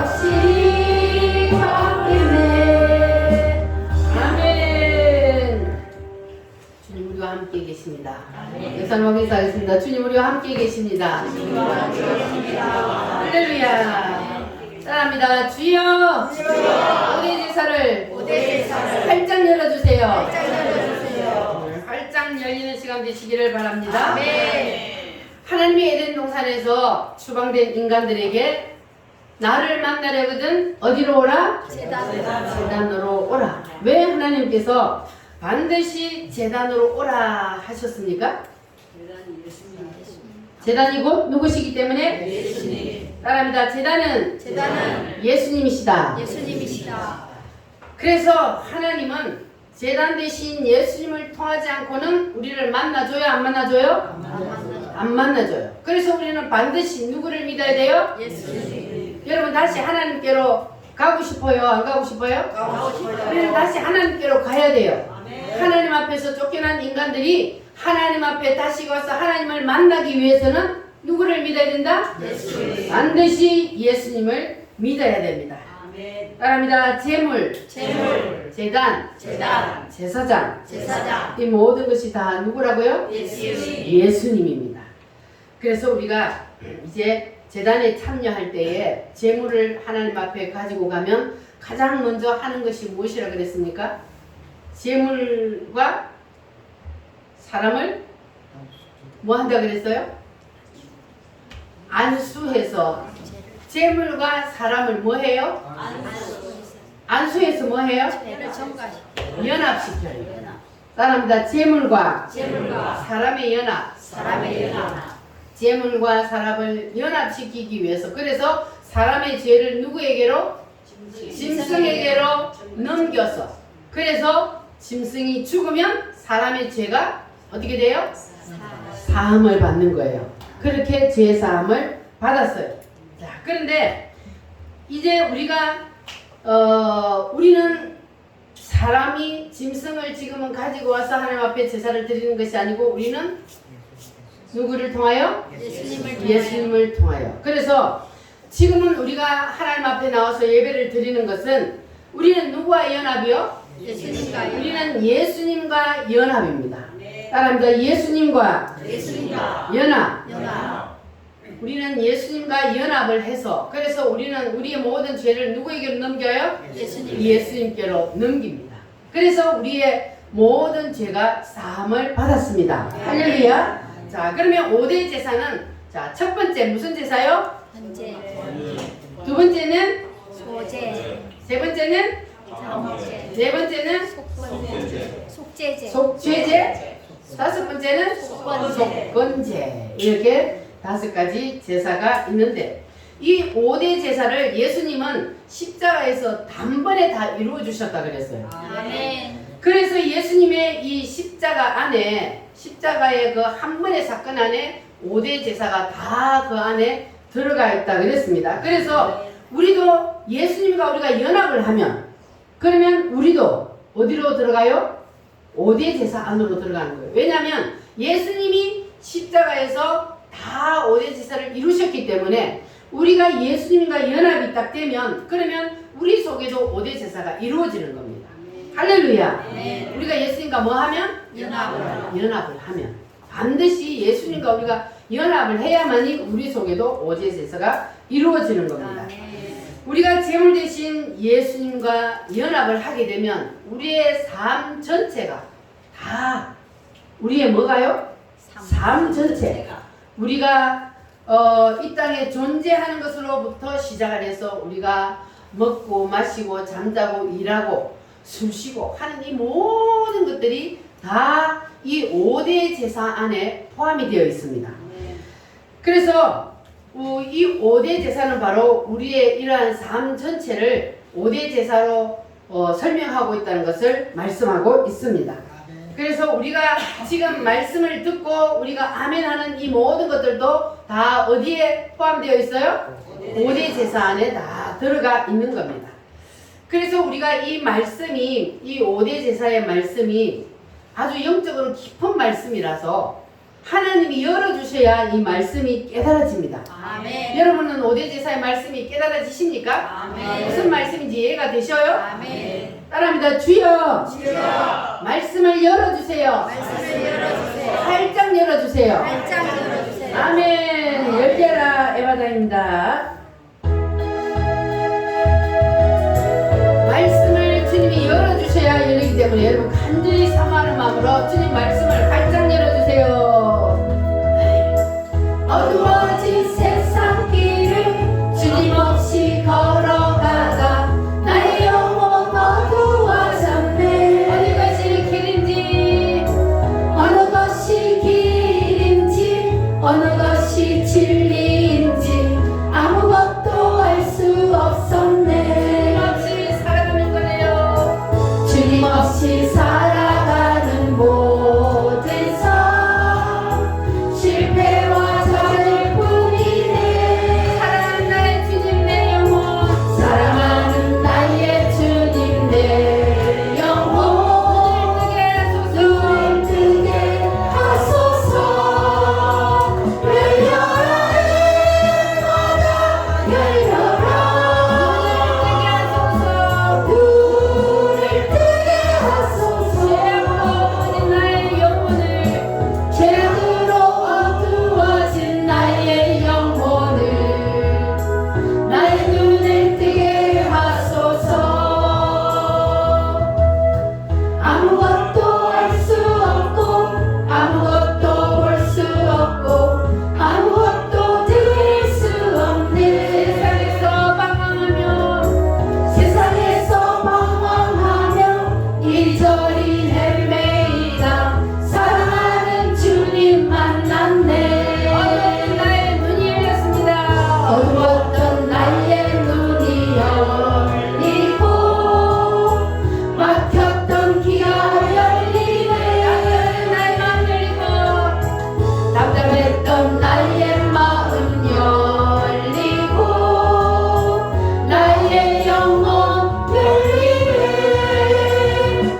없이 바뀌네. 아멘. 주님 우리와 함께 계십니다. 역사는 인사하겠습니다. 주님 우리와 함께 계십니다. 할렐루야. 사랑합니다. 주여 오대 제사를 활짝 열어주세요. 활짝 열리는 시간 되시기를 바랍니다. 하나님의 에덴 동산에서 추방된 인간들에게 나를 만나려거든 어디로 오라? 제단으로 오라. 왜 하나님께서 반드시 제단으로 오라 하셨습니까? 제단이 곧 누구시기 때문에? 예수님. 따라합니다. 제단은 예수님이시다. 그래서 하나님은 제단 대신 예수님을 통하지 않고는 우리를 만나줘요? 안 만나줘요? 안 만나줘요. 그래서 우리는 반드시 누구를 믿어야 돼요? 예수님. 여러분 다시 하나님께로 가고 싶어요? 안 가고 싶어요? 우리는 다시 하나님께로 가야 돼요. 하나님 앞에서 쫓겨난 인간들이 하나님 앞에 다시 가서 하나님을 만나기 위해서는 누구를 믿어야 된다? 예수님. 반드시 예수님을 믿어야 됩니다. 따라합니다. 제물, 제단, 제사장, 이 모든 것이 다 누구라고요? 예수님입니다. 그래서 우리가 이제 제단에 참여할 때에 제물을 하나님 앞에 가지고 가면 가장 먼저 하는 것이 무엇이라 그랬습니까? 제물과 사람을 뭐 한다 그랬어요? 안수해서 제물과 사람을 뭐 해요? 안수해서 뭐 해요? 연합시켜요. 따라합니다. 제물과 사람의 연합. 제물과 사람을 연합시키기 위해서. 그래서 사람의 죄를 누구에게로? 짐승에게로 넘겨서. 그래서 짐승이 죽으면 사람의 죄가 어떻게 돼요? 사함을 받는 거예요. 그렇게 죄 사함을 받았어요. 자, 그런데 이제 우리는 사람이 짐승을 지금은 가지고 와서 하나님 앞에 제사를 드리는 것이 아니고 우리는 누구를 통하여? 예수님을 통하여. 그래서 지금은 우리가 하나님 앞에 나와서 예배를 드리는 것은 우리는 누구와 연합이요? 우리는 예수님과 연합입니다. 따라합니다. 예수님과 연합. 우리는 예수님과 연합을 해서 그래서 우리는 우리의 모든 죄를 누구에게로 넘겨요? 예수님께로 넘깁니다. 그래서 우리의 모든 죄가 사함을 받았습니다. 할렐루야. 자, 그러면 5대 제사는 자, 첫 번째 무슨 제사요? 두 번째는 세 번째는 네 번째는 속죄제, 다섯 번째는 속건제. 이렇게 5가지 제사가 있는데 이 5대 제사를 예수님은 십자가에서 단번에 다 이루어 주셨다 그랬어요. 그래서 예수님의 이 십자가 안에 십자가의 그 한 번의 사건 안에 5대 제사가 다 그 안에 들어가 있다 그랬습니다. 그래서 우리도 예수님과 우리가 연합을 하면 그러면 우리도 어디로 들어가요? 5대 제사 안으로 들어가는 거예요. 왜냐하면 예수님이 십자가에서 다 5대 제사를 이루셨기 때문에 우리가 예수님과 연합이 딱 되면 그러면 우리 속에도 5대 제사가 이루어지는 겁니다. 할렐루야. 우리가 예수님과 뭐 하면? 연합을 하면 반드시 예수님과 우리가 연합을 해야만이 우리 속에도 5대 제사가 이루어지는 겁니다. 우리가 제물 대신 예수님과 연합을 하게 되면 우리의 삶 전체가 다 우리의 뭐가요? 삶 전체. 우리가 이 땅에 존재하는 것으로부터 시작을 해서 우리가 먹고 마시고 잠자고 일하고 숨쉬고 하는 이 모든 것들이 다 이 5대 제사 안에 포함이 되어 있습니다. 그래서 이 5대 제사는 바로 우리의 이러한 삶 전체를 5대 제사로 설명하고 있다는 것을 말씀하고 있습니다. 그래서 우리가 지금 말씀을 듣고 우리가 아멘 하는 이 모든 것들도 다 어디에 포함되어 있어요? 5대 제사 안에 다 들어가 있는 겁니다. 그래서 우리가 이 말씀이 이 5대 제사의 말씀이 아주 영적으로 깊은 말씀이라서 하나님이 열어주셔야 이 말씀이 깨달아집니다. 아멘. 여러분은 5대 제사의 말씀이 깨달아지십니까? 아멘. 무슨 말씀인지 이해가 되셔요? 아멘. 따라합니다. 주여, 주여, 말씀을 열어주세요. 말씀을 열어주세요. 활짝 열어주세요. 활짝 열어주세요. 아멘. 열려라 에바다입니다. 말씀을 주님이 열어주셔야 열리기 때문에 여러분 간절히 사모하는 마음으로 주님 말씀을 활짝 열어주세요. 어두워진 세상 길을 주님 없이 걸어가다 나의 영혼 어두워졌네. 어느 것이 길인지 어느 것이 길인지 어느 것이 진리인지 아무것도 알 수 없었네. 주님 없이 살아가는 모든 삶 실패와 좌절 뿐이네. 사랑하는 나의 주님 내 영혼 사랑하는 나의 주님 내 영혼 눈을 뜨게 하소서. 열려라 해마다 열려라 눈을 뜨게 하소서. 죄악으로 어두워진 나의 영혼을 나의 눈을 뜨게 하소서. 아무것도 알 수 없고 아무것도 볼 수 없고 아무것도 들을 수 없네. 세상에서 방황하며 이리저리 헤매이다 사랑하는 주님 만났네. 어두웠던 나의 눈이 열렸습니다. 어두웠던 나의 눈이 열리고 막혔던 귀가 열리네. 나의 마음 열리고 답답했던 나의 마음 열리고 나의 영혼 열리네.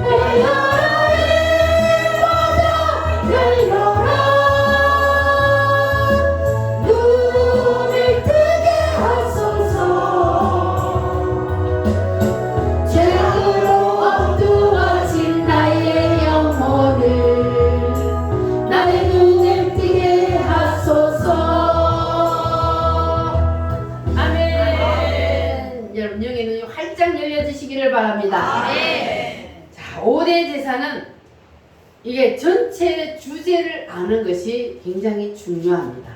열려라 해마다 열려라 눈을 뜨게 하소서. 죄악으로 어두워진 나의 영혼을 나의 눈을 뜨게 하소서. 아멘. 여러분 영의 눈이 활짝 열려지시기를 바랍니다. 자, 5대 제사는 이게 전체 주제를 아는 것이 굉장히 중요합니다.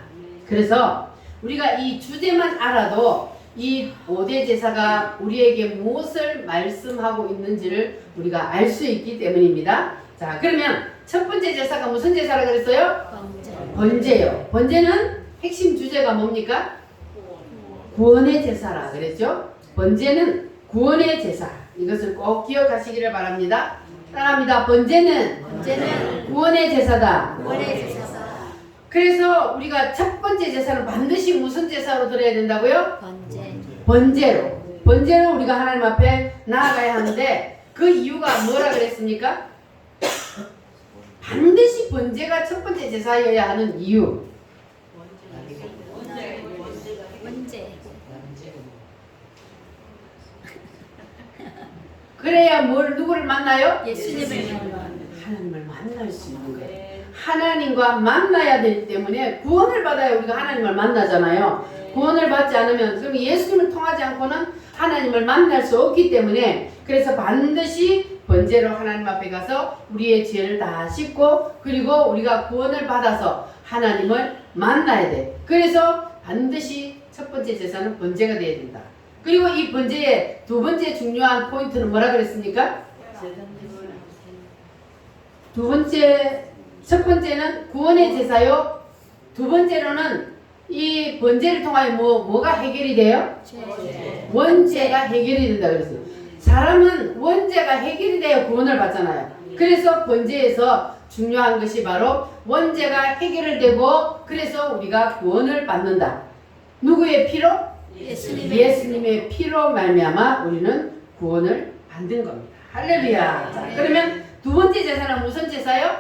그래서 우리가 이 주제만 알아도 이 5대 제사가 우리에게 무엇을 말씀하고 있는지를 우리가 알 수 있기 때문입니다. 자, 그러면 첫 번째 제사가 무슨 제사라 그랬어요? 번제요. 번제는 핵심 주제가 뭡니까? 구원의 제사라 그랬죠? 번제는 구원의 제사. 이것을 꼭 기억하시기를 바랍니다. 따라합니다. 번제는 구원의 제사다. 구원의 제사다. 그래서 우리가 첫 번째 제사는 반드시 무슨 제사로 드려야 된다고요? 번제. 번제로. 번제로 우리가 하나님 앞에 나아가야 하는데 그 이유가 뭐라 그랬습니까? 반드시 번제가 첫 번째 제사여야 하는 이유. 번제. 그래야 누구를 만나요? 예수님을 만나. 하나님을 만날 수 있는 거예요. 하나님과 만나야 되기 때문에 구원을 받아야 우리가 하나님을 만나잖아요. 구원을 받지 않으면 그럼 예수님을 통하지 않고는 하나님을 만날 수 없기 때문에 그래서 반드시 번제로 하나님 앞에 가서 우리의 죄를 다 씻고 그리고 우리가 구원을 받아서 하나님을 만나야 돼. 그래서 반드시 첫 번째 제사는 번제가 되어야 된다. 그리고 이 번제의 두 번째 중요한 포인트는 뭐라 그랬습니까? 첫 번째는 구원의 제사요. 두 번째로는 이 번제를 통하여 뭐가 해결이 돼요? 원죄가 해결이 된다 그랬어요. 사람은 원죄가 해결이 돼야 구원을 받잖아요. 그래서 번제에서 중요한 것이 바로 원죄가 해결되고 그래서 우리가 구원을 받는다. 누구의 피로? 예수님의 피로 말미암아 우리는 구원을 받는 겁니다. 할렐루야. 자, 그러면 두 번째 제사는 무슨 제사요?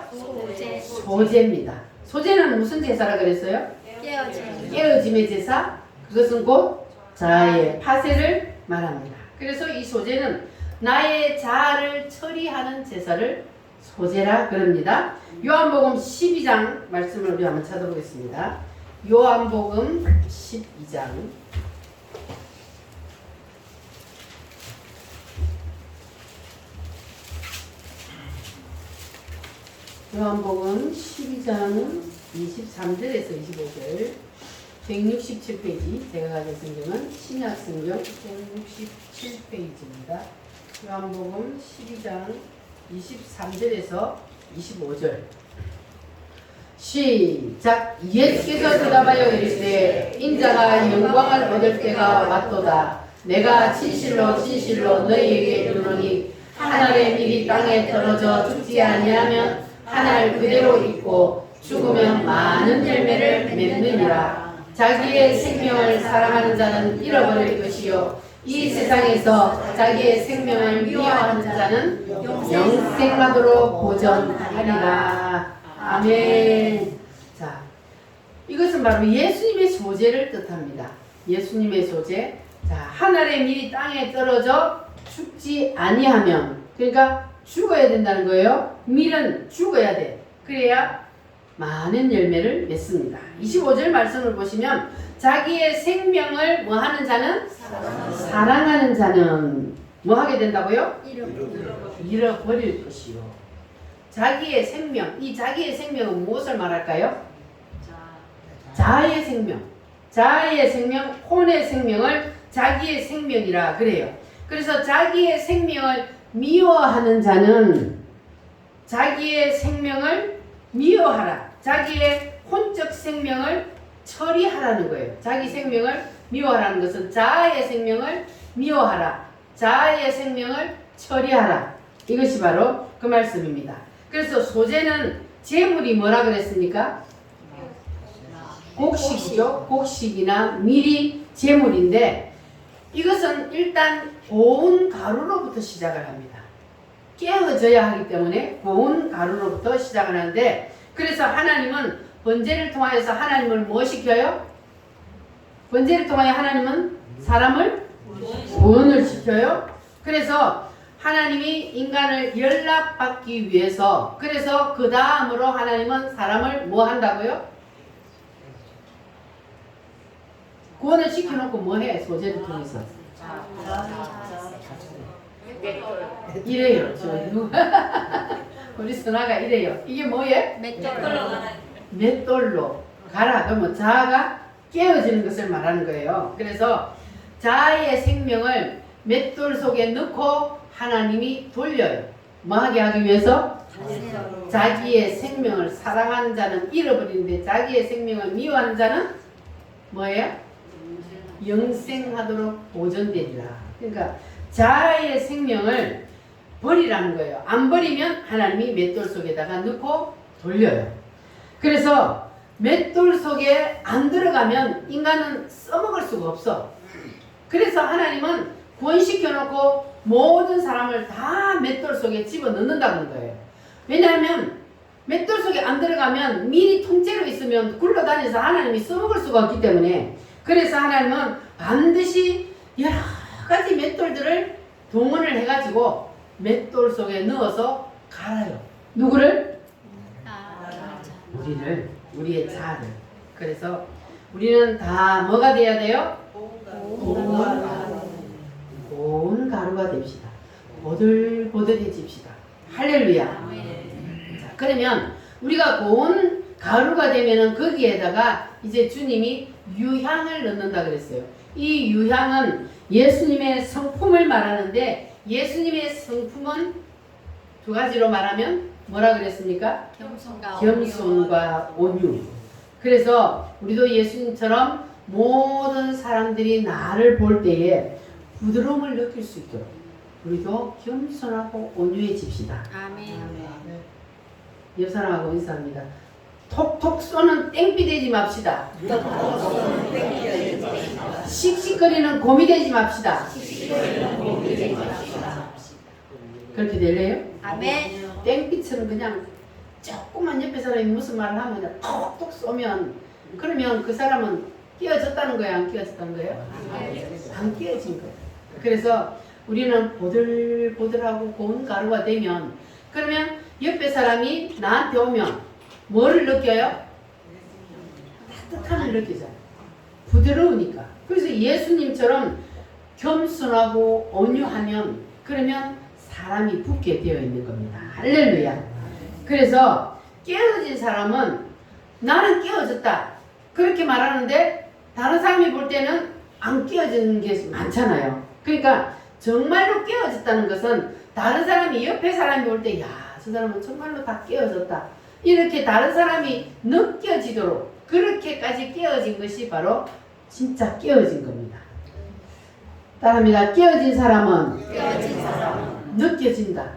소제입니다. 소제는 무슨 제사라 그랬어요? 깨어짐. 깨어짐의 제사. 그것은 곧 자아의 파쇄를 말합니다. 그래서 이 소제는 나의 자아를 처리하는 제사를 소제라 그럽니다. 요한복음 12장 말씀을 우리 한번 찾아보겠습니다. 요한복음 12장 요한복음 12장 23절에서 25절 167페이지 제가 가진 성경은 신약성경 167페이지입니다. 요한복음 12장 23절에서 25절 시작. 예수께서 대답하여 이르시되 인자가 영광을 얻을 때가 왔도다. 내가 진실로 진실로 너희에게 이르노니 한 알의 밀이 땅에 떨어져 죽지 아니하면 한 알 그대로 있고 죽으면 많은 열매를 맺느니라. 자기의 생명을 사랑하는 자는 잃어버릴 것이요 이 세상에서 자기의 생명을 미워하는 자는 영생하도록 보전하리라. 아멘. 자, 이것은 바로 예수님의 소재를 뜻합니다. 예수님의 소재. 자, 한 알의 밀이 땅에 떨어져 죽지 아니하면, 그러니까 죽어야 된다는 거예요. 밀은 죽어야 돼. 그래야 많은 열매를 맺습니다. 25절 말씀을 보시면 자기의 생명을 뭐 하는 자는? 사랑하는 자는 뭐 하게 된다고요? 잃어버릴 것이요. 자기의 생명, 이 자기의 생명은 무엇을 말할까요? 자아의 생명. 자아의 생명, 혼의 생명을 자기의 생명이라 그래요. 그래서 자기의 생명을 미워하는 자는 자기의 생명을 미워하라. 자기의 혼적 생명을 처리하라는 거예요. 자기 생명을 미워하라는 것은 자아의 생명을 미워하라. 자아의 생명을 처리하라. 이것이 바로 그 말씀입니다. 그래서 소제는 제물이 뭐라 그랬습니까? 곡식이죠. 곡식이나 밀이 제물인데 이것은 일단 고운 가루로부터 시작을 합니다. 깨어져야 하기 때문에 고운 가루로부터 시작을 하는데 그래서 하나님은 번제를 통하여서 하나님을 뭐 시켜요? 번제를 통하여 하나님은 사람을 구원을 시켜요. 그래서 하나님이 인간을 연락받기 위해서 그래서 그 다음으로 하나님은 사람을 뭐 한다고요? 구원을 시켜놓고 뭐 해? 소제를 통해서 이래요. 우리 선아가 이래요. 이게 뭐예요? 맷돌로 가라. 그러면 자아가 깨어지는 것을 말하는 거예요. 그래서 자아의 생명을 맷돌 속에 넣고 하나님이 돌려요. 뭐 하게 하기 위해서? 자기의 생명을 사랑하는 자는 잃어버리는데 자기의 생명을 미워하는 자는 뭐예요? 영생하도록 보존되리라. 그러니까 자아의 생명을 버리라는 거예요. 안 버리면 하나님이 맷돌 속에다가 넣고 돌려요. 그래서 맷돌 속에 안 들어가면 인간은 써먹을 수가 없어. 그래서 하나님은 구원시켜 놓고 모든 사람을 다 맷돌 속에 집어넣는다는 거예요. 왜냐하면 맷돌 속에 안 들어가면 밀이 통째로 있으면 굴러다녀서 하나님이 써먹을 수가 없기 때문에 그래서 하나님은 반드시 여러 가지 맷돌들을 동원을 해가지고 맷돌 속에 넣어서 갈아요. 누구를? 우리를, 우리의 자아를. 그래서 우리는 다 뭐가 돼야 돼요? 고운 가루가 됩시다. 보들보들해집시다. 할렐루야. 자, 그러면 우리가 고운 가루가 되면은 거기에다가 이제 주님이 유향을 넣는다 그랬어요. 이 유향은 예수님의 성품을 말하는데 예수님의 성품은 두 가지로 말하면 뭐라 그랬습니까? 겸손과 온유. 그래서 우리도 예수님처럼 모든 사람들이 나를 볼 때에 부드러움을 느낄 수 있도록 우리도 겸손하고 온유해집시다. 아멘. 옆 사람하고 인사합니다. 톡톡 쏘는 땡비 되지 맙시다. 씩씩거리는 곰이 되지 맙시다. 그렇게 될래요? 아멘. 땡비처럼 그냥 조금만 옆에 사람이 무슨 말을 하면 그냥 톡톡 쏘면 그러면 그 사람은 깨어졌다는 거예요? 안 깨어졌다는 거예요? 안 깨어진 거예요. 그래서 우리는 보들보들하고 고운 가루가 되면 그러면 옆에 사람이 나한테 오면 뭐를 느껴요? 따뜻함을 느끼잖아요. 부드러우니까. 그래서 예수님처럼 겸손하고 온유하면 그러면 사람이 붙게 되어 있는 겁니다. 할렐루야. 그래서 깨어진 사람은 나는 깨어졌다 그렇게 말하는데 다른 사람이 볼 때는 안 깨어지는 게 많잖아요. 그러니까 정말로 깨어졌다는 것은 다른 사람이 옆에 사람이 볼 때 야, 저 사람은 정말로 다 깨어졌다 이렇게 다른 사람이 느껴지도록 그렇게까지 깨어진 것이 바로 진짜 깨어진 겁니다. 따라합니다. 깨어진 사람은 느껴진다.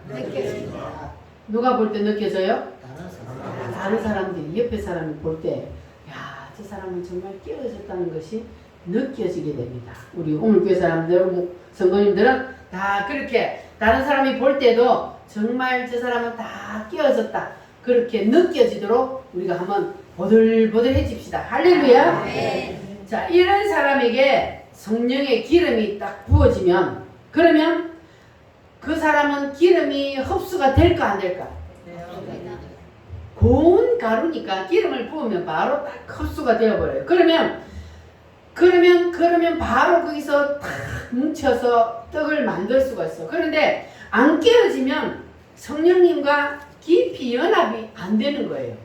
누가 볼 때 느껴져요? 다른 사람들이 옆에 사람이 볼 때 야, 저 사람은 정말 깨어졌다는 것이 느껴지게 됩니다. 우리 오물교회 사람들, 성도님들은 다 그렇게 다른 사람이 볼 때도 정말 저 사람은 다 깨어졌다 그렇게 느껴지도록 우리가 한번 보들보들해집시다. 할렐루야. 자, 이런 사람에게 성령의 기름이 딱 부어지면 그러면 그 사람은 기름이 흡수가 될까 안 될까? 고운 가루니까 기름을 부으면 바로 딱 흡수가 되어버려요. 그러면 바로 거기서 탁 뭉쳐서 떡을 만들 수가 있어. 그런데 안 깨어지면 성령님과 깊이 연합이 안 되는 거예요.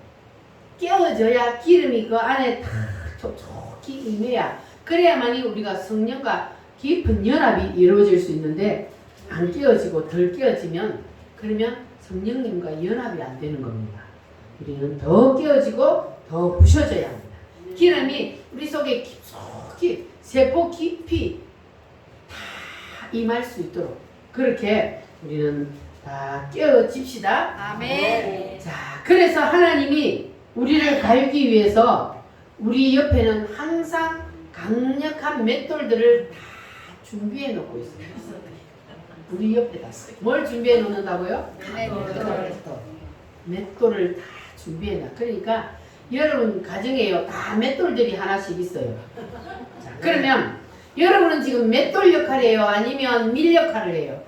깨어져야 기름이 그 안에 탁 촉촉히 임해야 그래야만이 우리가 성령과 깊은 연합이 이루어질 수 있는데 안 깨어지고 덜 깨어지면 그러면 성령님과 연합이 안 되는 겁니다. 우리는 더 깨어지고 더 부셔져야 합니다. 기름이 우리 속에 깊숙이 세포 깊이 다 임할 수 있도록 그렇게 우리는 다 깨어집시다. 아멘. 자, 그래서 하나님이 우리를 갈기 위해서 우리 옆에는 항상 강력한 맷돌들을 다 준비해 놓고 있어요. 우리 옆에다 뭘 준비해 놓는다고요? 맷돌을 다 준비해 놔. 그러니까 여러분 가정에요 다 맷돌들이 하나씩 있어요. 자, 그러면 여러분은 지금 맷돌 역할이에요? 아니면 밀 역할을 해요?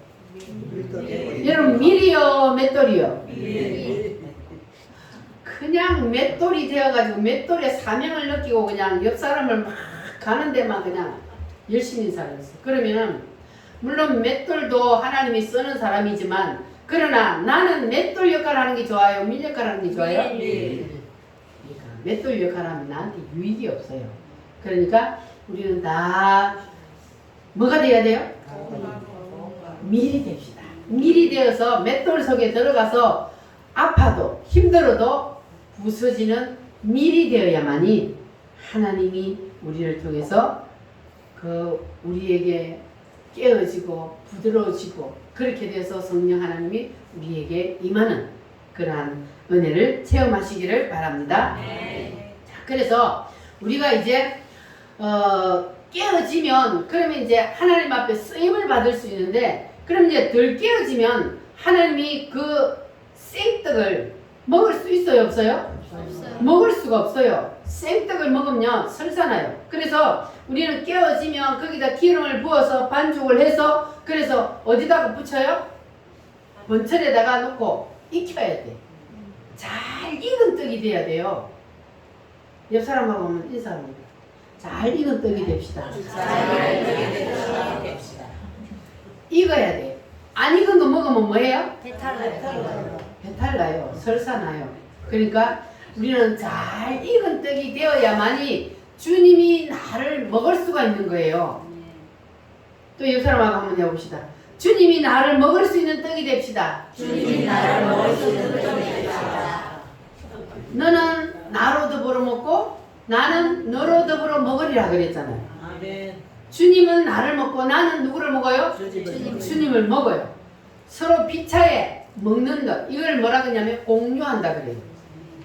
여러분 밀이요? 맷돌이요? 그냥 맷돌이 되어가지고 맷돌의 사명을 느끼고 그냥 옆 사람을 막 가는 데만 그냥 열심히 살았어. 그러면 물론 맷돌도 하나님이 쓰는 사람이지만 그러나 나는 맷돌 역할을 하는 게 좋아요? 밀 역할을 하는 게 좋아요? 그러니까 맷돌 역할을 하면 나한테 유익이 없어요. 그러니까 우리는 다 뭐가 돼야 돼요? 밀이 됩시다. 밀이 되어서 맷돌 속에 들어가서 아파도 힘들어도 부서지는 밀이 되어야만이 하나님이 우리를 통해서 우리에게 깨어지고 부드러워지고 그렇게 돼서 성령 하나님이 우리에게 임하는 그러한 은혜를 체험하시기를 바랍니다. 자, 그래서 우리가 이제 깨어지면 그러면 이제 하나님 앞에 쓰임을 받을 수 있는데 그럼 이제 덜 깨어지면 하나님이 그 생떡을 먹을 수 있어요? 없어요? 없어요. 먹을 수가 없어요. 생떡을 먹으면 설사나요. 그래서 우리는 깨어지면 거기다 기름을 부어서 반죽을 해서 그래서 어디다가 붙여요? 번철에다가 놓고 익혀야 돼. 잘 익은 떡이 돼야 돼요. 옆 사람하고 하면 인사합니다. 잘 익은 떡이 됩시다. 익어야 돼. 안 익은 거 먹으면 뭐예요? 배탈 나요. 설사 나요. 그러니까 우리는 잘 익은 떡이 되어야만이 주님이 나를 먹을 수가 있는 거예요. 또 옆 사람하고 한번 해봅시다. 주님이 나를 먹을 수 있는 떡이 됩시다. 주님이 나를 먹을 수 있는 떡이 됩시다. 너는 나로 더불어 먹고 나는 너로 더불어 먹으리라 그랬잖아요. 아멘. 주님은 나를 먹고 나는 누구를 먹어요? 주님을 주님을 먹어요. 서로 비차에 먹는 것 이걸 뭐라 그러냐면 공유한다 그래요.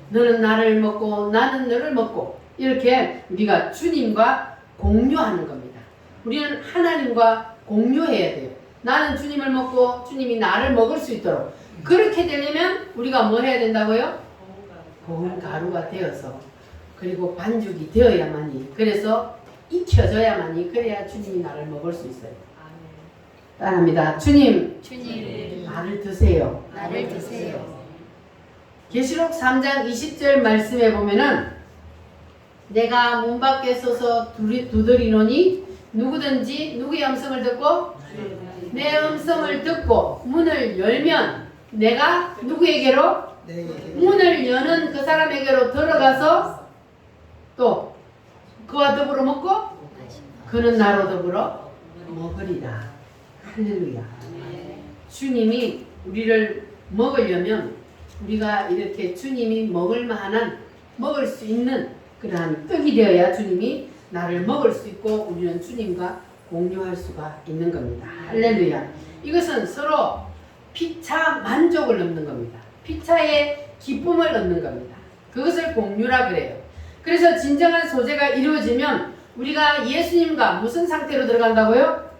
너는 나를 먹고 나는 너를 먹고 이렇게 우리가 주님과 공유하는 겁니다. 우리는 하나님과 공유해야 돼요. 나는 주님을 먹고 주님이 나를 먹을 수 있도록 그렇게 되려면 우리가 뭐 해야 된다고요? 고운 가루가 되어서 그리고 반죽이 되어야만이 그래서 익혀져야만이 그래야 주님이 나를 먹을 수 있어요. 따라합니다. 주님 주님, 나를 드세요. 나를 드세요. 계시록 3장 20절 말씀에 보면은 내가 문 밖에 서서 두드리노니 누구든지 누구의 음성을 듣고 내 음성을 듣고 문을 열면 내가 누구에게로 문을 여는 그 사람에게로 들어가서 또 그와 더불어 먹고 그는 나로 더불어 먹으리라. 할렐루야. 주님이 우리를 먹으려면 우리가 이렇게 주님이 먹을 만한 먹을 수 있는 그러한 떡이 되어야 주님이 나를 먹을 수 있고 우리는 주님과 공유할 수가 있는 겁니다. 할렐루야. 이것은 서로 피차 만족을 얻는 겁니다. 피차의 기쁨을 얻는 겁니다. 그것을 공유라 그래요. 그래서 진정한 소재가 이루어지면 우리가 예수님과 무슨 상태로 들어간다고요?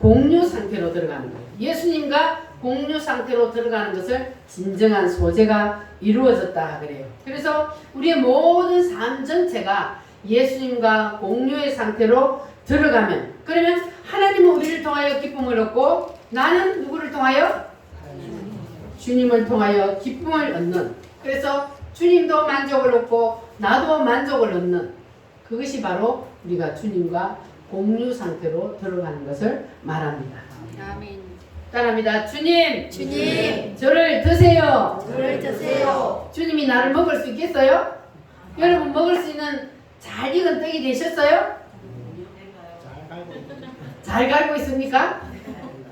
공유 상태로 들어가는 거예요. 예수님과 공유 상태로 들어가는 것을 진정한 소재가 이루어졌다 그래요. 그래서 우리의 모든 삶 전체가 예수님과 공유의 상태로 들어가면 그러면 하나님은 우리를 통하여 기쁨을 얻고 나는 누구를 통하여? 주님을 통하여 기쁨을 얻는 그래서 주님도 만족을 얻고 나도 만족을 얻는 그것이 바로 우리가 주님과 공유 상태로 들어가는 것을 말합니다. 아멘. 따라합니다. 주님, 주님, 저를 드세요. 저를 드세요. 주님이 나를 먹을 수 있겠어요? 여러분 먹을 수 있는 잘 익은 떡이 되셨어요? 잘 갈고 있습니까?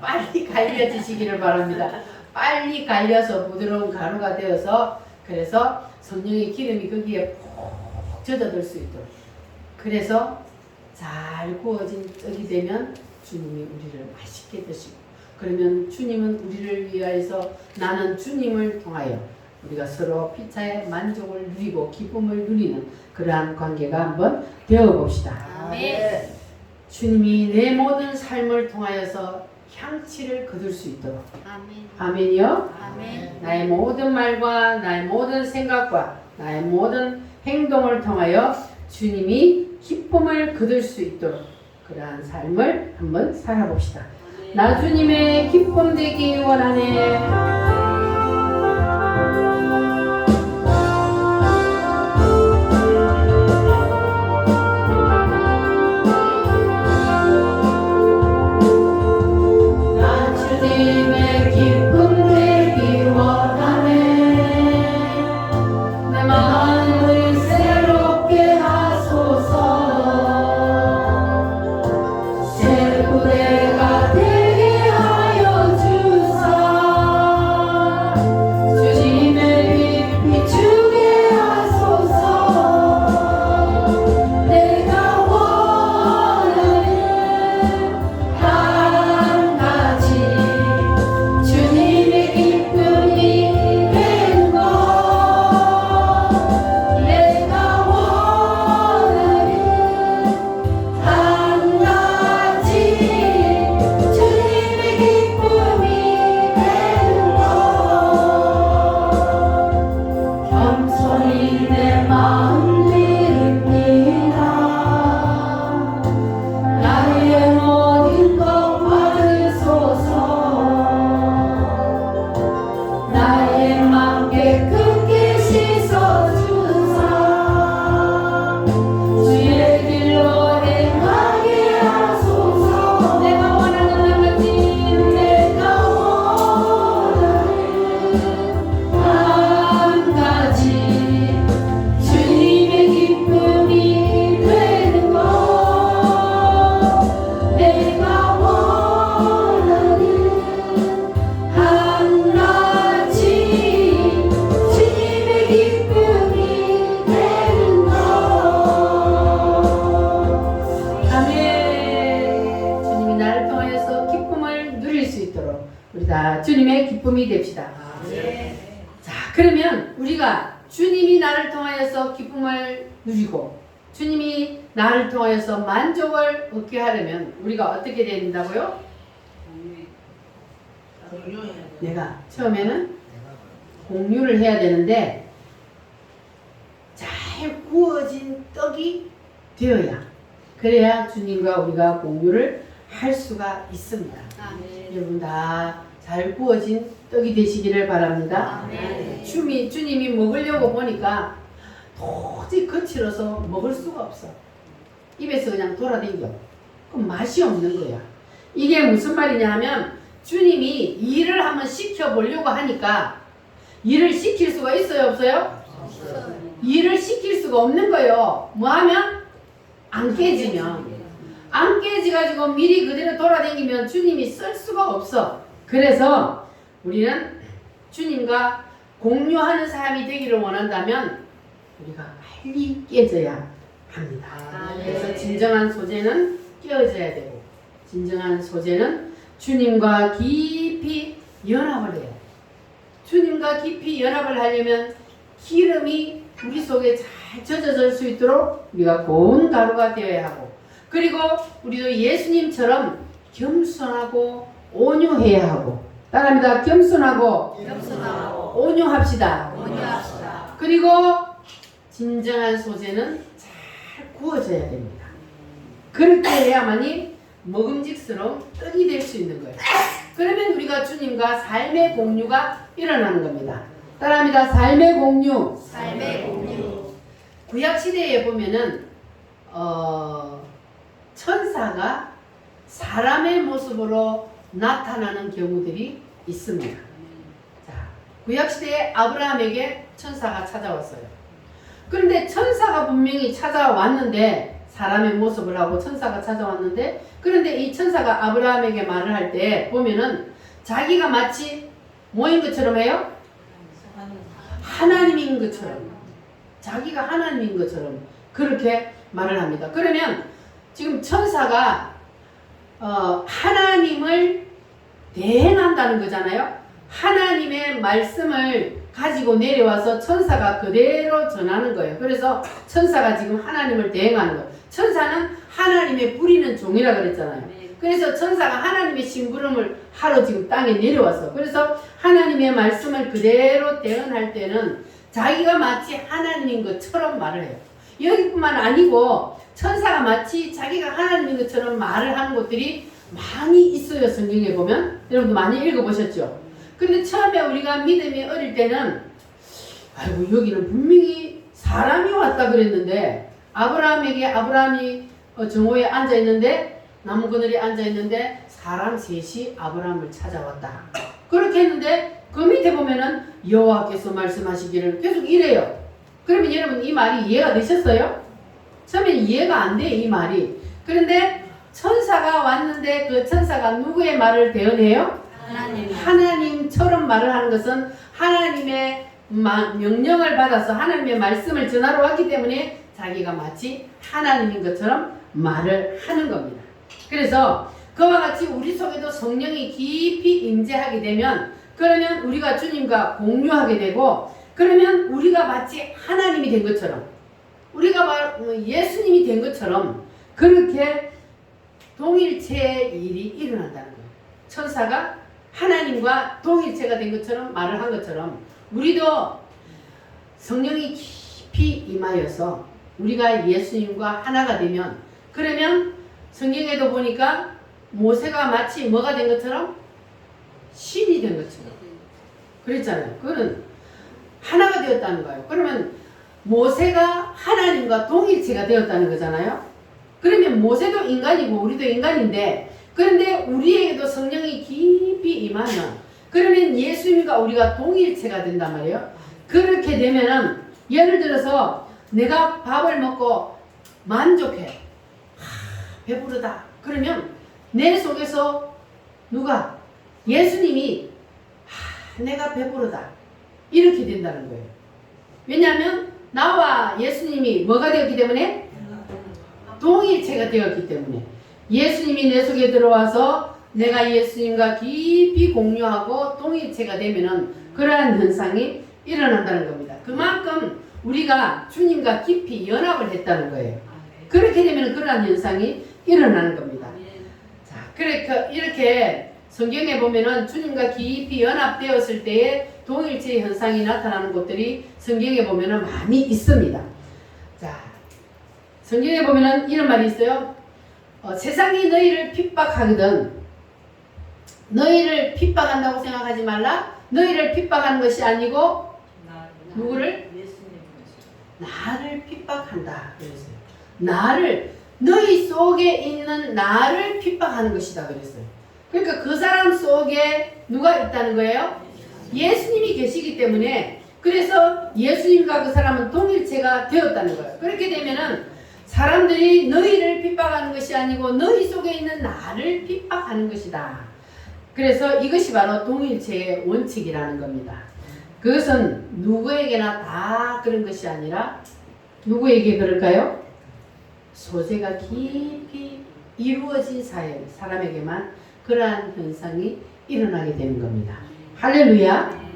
빨리 갈려지시기를 바랍니다. 빨리 갈려서 부드러운 가루가 되어서 그래서 성령의 기름이 거기에 푹 젖어들 수 있도록 그래서 잘 구워진 떡이 되면 주님이 우리를 맛있게 드시고 그러면 주님은 우리를 위하여서 나는 주님을 통하여 우리가 서로 피차의 만족을 누리고 기쁨을 누리는 그러한 관계가 한번 되어봅시다. 아멘. 주님이 내 모든 삶을 통하여서 향취를 거둘 수 있도록 아멘. 아멘이요. 아멘. 나의 모든 말과 나의 모든 생각과 나의 모든 행동을 통하여 주님이 기쁨을 거둘 수 있도록 그러한 삶을 한번 살아봅시다. 나 주님의 기쁨 되기 원하네. 주님의 기쁨이 됩시다. 자, 그러면 우리가 주님이 나를 통하여서 기쁨을 누리고 주님이 나를 통하여서 만족을 얻게 하려면 우리가 어떻게 된다고요? 내가 처음에는 공유를 해야 되는데 잘 구워진 떡이 되어야, 그래야 주님과 우리가 공유를 할 수가 있습니다. 여러분 다 잘 구워진 떡이 되시기를 바랍니다. 주님이 먹으려고 보니까 도저히 거칠어서 먹을 수가 없어. 입에서 그냥 돌아다녀. 그럼 맛이 없는 거야. 이게 무슨 말이냐 하면 주님이 일을 한번 시켜보려고 하니까 일을 시킬 수가 있어요, 없어요? 일을 시킬 수가 없는 거예요. 뭐 하면? 안 깨지면. 안 깨지가지고 미리 그대로 돌아다니면 주님이 쓸 수가 없어. 그래서 우리는 주님과 공유하는 사람이 되기를 원한다면 우리가 빨리 깨져야 합니다. 그래서 진정한 소재는 깨어져야 되고, 진정한 소재는 주님과 깊이 연합을 해요. 주님과 깊이 연합을 하려면 기름이 우리 속에 잘 젖어질 수 있도록 우리가 고운 가루가 되어야 하고, 그리고 우리도 예수님처럼 겸손하고 온유해야 하고, 따라합니다. 겸손하고 온유합시다. 그리고 진정한 소재는 잘 구워져야 됩니다. 그렇게 해야만이 먹음직스러운 떡이 될 수 있는 거예요. 그러면 우리가 주님과 삶의 공유가 일어나는 겁니다. 따라합니다. 삶의 공유. 구약시대에 보면은 천사가 사람의 모습으로 나타나는 경우들이 있습니다. 자, 구약시대에 아브라함에게 천사가 찾아왔어요. 그런데 천사가 분명히 찾아왔는데, 사람의 모습을 하고 천사가 찾아왔는데, 그런데 이 천사가 아브라함에게 말을 할 때 보면은 자기가 마치 뭐인 것처럼 해요? 하나님인 것처럼, 자기가 하나님인 것처럼 그렇게 말을 합니다. 그러면 지금 천사가 하나님을 대행한다는 거잖아요. 하나님의 말씀을 가지고 내려와서 천사가 그대로 전하는 거예요. 그래서 천사가 지금 하나님을 대행하는 거예요. 천사는 하나님의 부리는 종이라 그랬잖아요. 그래서 천사가 하나님의 심부름을 하러 지금 땅에 내려왔어. 그래서 하나님의 말씀을 그대로 대언할 때는 자기가 마치 하나님인 것처럼 말을 해요. 여기뿐만 아니고 천사가 마치 자기가 하나님인 것처럼 말을 하는 것들이 많이 있어요. 성경에 보면 여러분도 많이 읽어보셨죠. 근데 처음에 우리가 믿음이 어릴 때는 아이고 여기는 분명히 사람이 왔다 그랬는데, 아브라함이 정오에 앉아있는데, 나무 그늘에 앉아있는데 사람 셋이 아브라함을 찾아왔다 그렇게 했는데, 그 밑에 보면은 여호와께서 말씀하시기를 계속 이래요. 그러면 여러분 이 말이 이해가 되셨어요? 처음에 이해가 안 돼, 이 말이. 그런데 천사가 왔는데 그 천사가 누구의 말을 대언해요? 하나님처럼 말을 하는 것은 하나님의 명령을 받아서 하나님의 말씀을 전하러 왔기 때문에 자기가 마치 하나님인 것처럼 말을 하는 겁니다. 그래서 그와 같이 우리 속에도 성령이 깊이 임재하게 되면, 그러면 우리가 주님과 공유하게 되고, 그러면 우리가 마치 하나님이 된 것처럼, 우리가 예수님이 된 것처럼 그렇게 동일체의 일이 일어난다는 거예요. 천사가 하나님과 동일체가 된 것처럼 말을 한 것처럼 우리도 성령이 깊이 임하여서 우리가 예수님과 하나가 되면, 그러면 성경에도 보니까 모세가 마치 뭐가 된 것처럼? 신이 된 것처럼 그랬잖아요. 그거는 하나가 되었다는 거예요. 그러면 모세가 하나님과 동일체가 되었다는 거잖아요. 그러면 모세도 인간이고 우리도 인간인데, 그런데 우리에게도 성령이 깊이 임하면, 그러면 예수님과 우리가 동일체가 된단 말이에요. 그렇게 되면은 예를 들어서 내가 밥을 먹고 만족해, 배부르다. 그러면 내 속에서 누가? 예수님이 내가 배부르다 이렇게 된다는 거예요. 왜냐하면 나와 예수님이 뭐가 되었기 때문에? 동일체가 되었기 때문에. 예수님이 내 속에 들어와서 내가 예수님과 깊이 공유하고 동일체가 되면은 그러한 현상이 일어난다는 겁니다. 그만큼 우리가 주님과 깊이 연합을 했다는 거예요. 그렇게 되면 그러한 현상이 일어나는 겁니다. 자, 그러니까 이렇게 성경에 보면은 주님과 깊이 연합되었을 때에 동일체 현상이 나타나는 것들이 성경에 보면은 많이 있습니다. 자, 성경에 보면은 이런 말이 있어요. 세상이 너희를 핍박하거든 너희를 핍박한다고 생각하지 말라. 너희를 핍박하는 것이 아니고 누구를? 나를 핍박한다. 그랬어요. 나를 너희 속에 있는 나를 핍박하는 것이다 그랬어요. 그러니까 그 사람 속에 누가 있다는 거예요? 예수님이 계시기 때문에 그래서 예수님과 그 사람은 동일체가 되었다는 거예요. 그렇게 되면은 사람들이 너희를 핍박하는 것이 아니고 너희 속에 있는 나를 핍박하는 것이다. 그래서 이것이 바로 동일체의 원칙이라는 겁니다. 그것은 누구에게나 다 그런 것이 아니라 누구에게 그럴까요? 소재가 깊이 이루어진 사람에게만 그러한 현상이 일어나게 되는 겁니다. 할렐루야.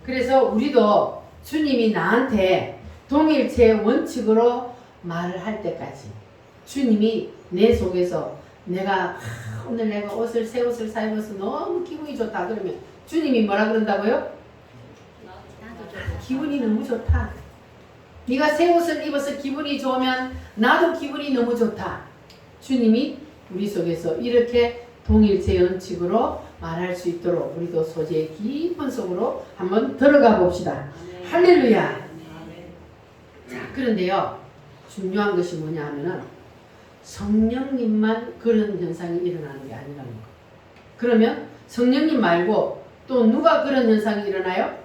그래서 우리도 주님이 나한테 동일체의 원칙으로 말을 할 때까지 주님이 내 속에서 오늘 내가 새 옷을 사 입어서 너무 기분이 좋다 그러면 주님이 뭐라 그런다고요? 기분이 너무 좋다. 네가 새 옷을 입어서 기분이 좋으면 나도 기분이 너무 좋다. 주님이 우리 속에서 이렇게 동일체의 원칙으로 말할 수 있도록 우리도 소재의 깊은 속으로 한번 들어가 봅시다. 할렐루야. 자, 그런데요 중요한 것이 뭐냐 하면은 성령님만 그런 현상이 일어나는 게 아니라는 거. 그러면 성령님 말고 또 누가 그런 현상이 일어나요?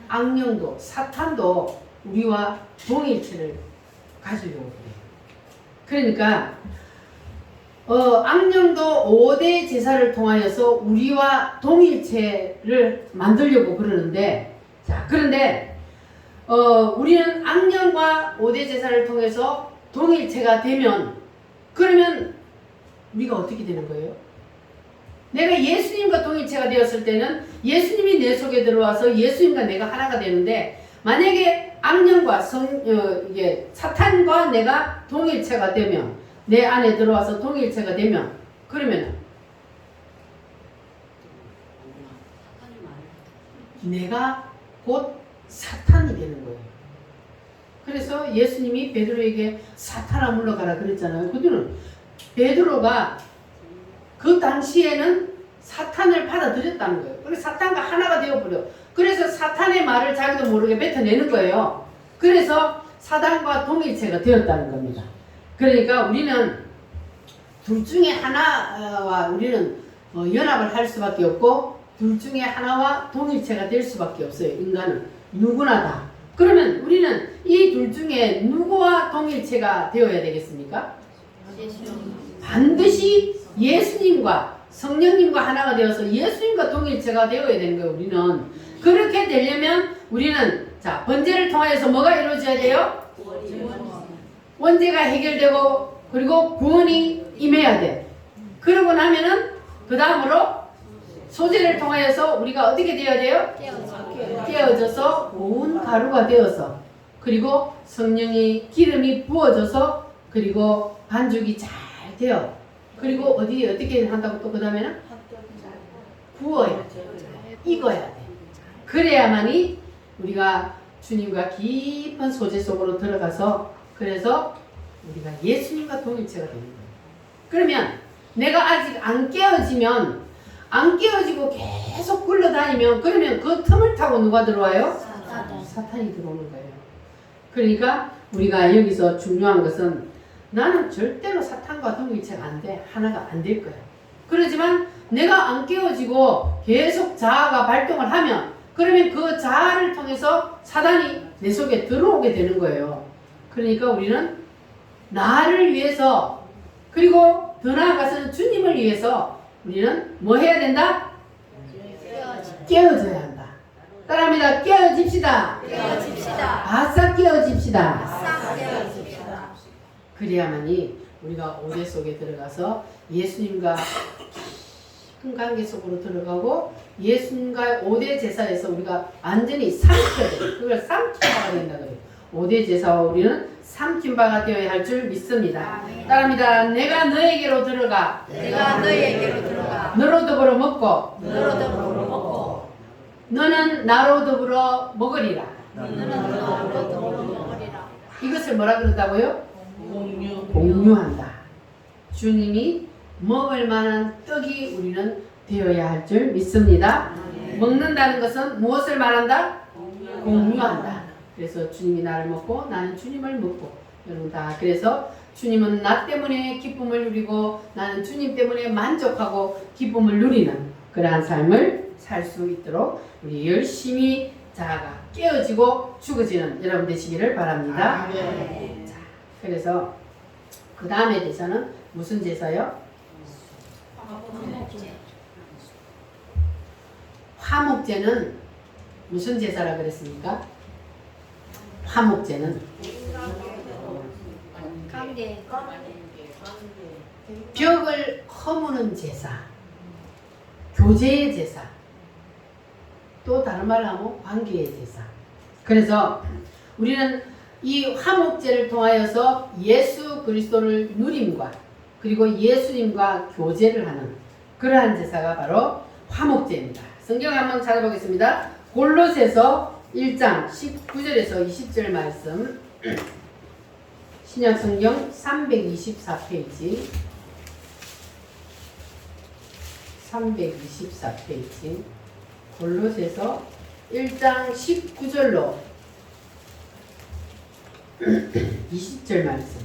악령도 사탄도 우리와 동일체를 가지려고 해요. 그러니까 악령도 5대 제사를 통하여서 우리와 동일체를 만들려고 그러는데 자 그런데 우리는 악령과 5대 제사를 통해서 동일체가 되면 그러면 우리가 어떻게 되는 거예요? 내가 예수님과 동일체가 되었을 때는 예수님이 내 속에 들어와서 예수님과 내가 하나가 되는데 만약에 악령과 사탄과 내가 동일체가 되면 내 안에 들어와서 동일체가 되면 그러면 내가 곧 사탄이 되는 거예요. 그래서 예수님이 베드로에게 사탄아 물러가라 그랬잖아요. 그들은 베드로가 그 당시에는 사탄을 받아들였다는 거예요. 그래서 사탄과 하나가 되어버려. 그래서 사탄의 말을 자기도 모르게 뱉어내는 거예요. 그래서 사탄과 동일체가 되었다는 겁니다. 그러니까 우리는 둘 중에 하나와 우리는 연합을 할 수밖에 없고 둘 중에 하나와 동일체가 될 수밖에 없어요. 인간은 누구나 다. 그러면 우리는 이 둘 중에 누구와 동일체가 되어야 되겠습니까? 반드시 예수님과 성령님과 하나가 되어서 예수님과 동일체가 되어야 되는 거예요. 우리는 그렇게 되려면 우리는 자 번제를 통하여서 뭐가 이루어져야 돼요? 원죄가 해결되고 그리고 구원이 임해야 돼. 그러고 나면은 그 다음으로 소재를 통하여서 우리가 어떻게 되어야 돼요? 깨어져서 고운 가루가 되어서 그리고 성령의 기름이 부어져서 그리고 반죽이 잘 되어 그리고 어떻게 한다고 또 그 다음에는 구워야 돼. 익어야 돼. 그래야만이 우리가 주님과 깊은 소재 속으로 들어가서 그래서 우리가 예수님과 동일체가 되는 거예요. 그러면 내가 아직 안 깨어지고 계속 굴러다니면 그러면 그 틈을 타고 누가 들어와요? 사탄이 들어오는 거예요. 그러니까 우리가 여기서 중요한 것은 나는 절대로 사탄과 동일체가 안 돼. 하나가 안 될 거야. 그렇지만 내가 안 깨어지고 계속 자아가 발동을 하면 그러면 그 자아를 통해서 사단이 내 속에 들어오게 되는 거예요. 그러니까 우리는 나를 위해서 그리고 더 나아가서는 주님을 위해서 우리는 뭐 해야 된다? 깨어져야 한다. 따라합니다. 깨어집시다. 아싸 깨어집시다. 그래야만이 우리가 오대 속에 들어가서 예수님과 깊은 관계 속으로 들어가고 예수님과 5대 제사에서 우리가 완전히 삼켜야 돼. 그걸 삼켜야 된다 그래요. 5대 제사와 우리는 삼킨 바가 되어야 할 줄 믿습니다. 따라합니다. 내가 너에게로 들어가. 너로 더불어 먹고. 너는 나로 더불어 먹으리라. 이것을 뭐라 그런다고요? 공유한다. 주님이 먹을 만한 떡이 우리는 되어야 할 줄 믿습니다. 먹는다는 것은 무엇을 말한다? 공유한다. 그래서 주님이 나를 먹고 나는 주님을 먹고 여러분 다 그래서 주님은 나 때문에 기쁨을 누리고 나는 주님 때문에 만족하고 기쁨을 누리는 그러한 삶을 살 수 있도록 우리 열심히 자아가 깨어지고 죽어지는 여러분 되시기를 바랍니다. 자, 그래서 그 다음에 대해서는 무슨 제사요? 화목제는 무슨 제사라 그랬습니까? 화목제는 벽을 허무는 제사, 교제의 제사, 또 다른 말로 하면 관계의 제사. 그래서 우리는 이 화목제를 통하여서 예수 그리스도를 누림과 그리고 예수님과 교제를 하는 그러한 제사가 바로 화목제입니다. 성경 한번 찾아보겠습니다. 골로새서 1장 19절에서 20절 말씀 신약성경 324페이지 324페이지 골로새서 1장 19절로 20절 말씀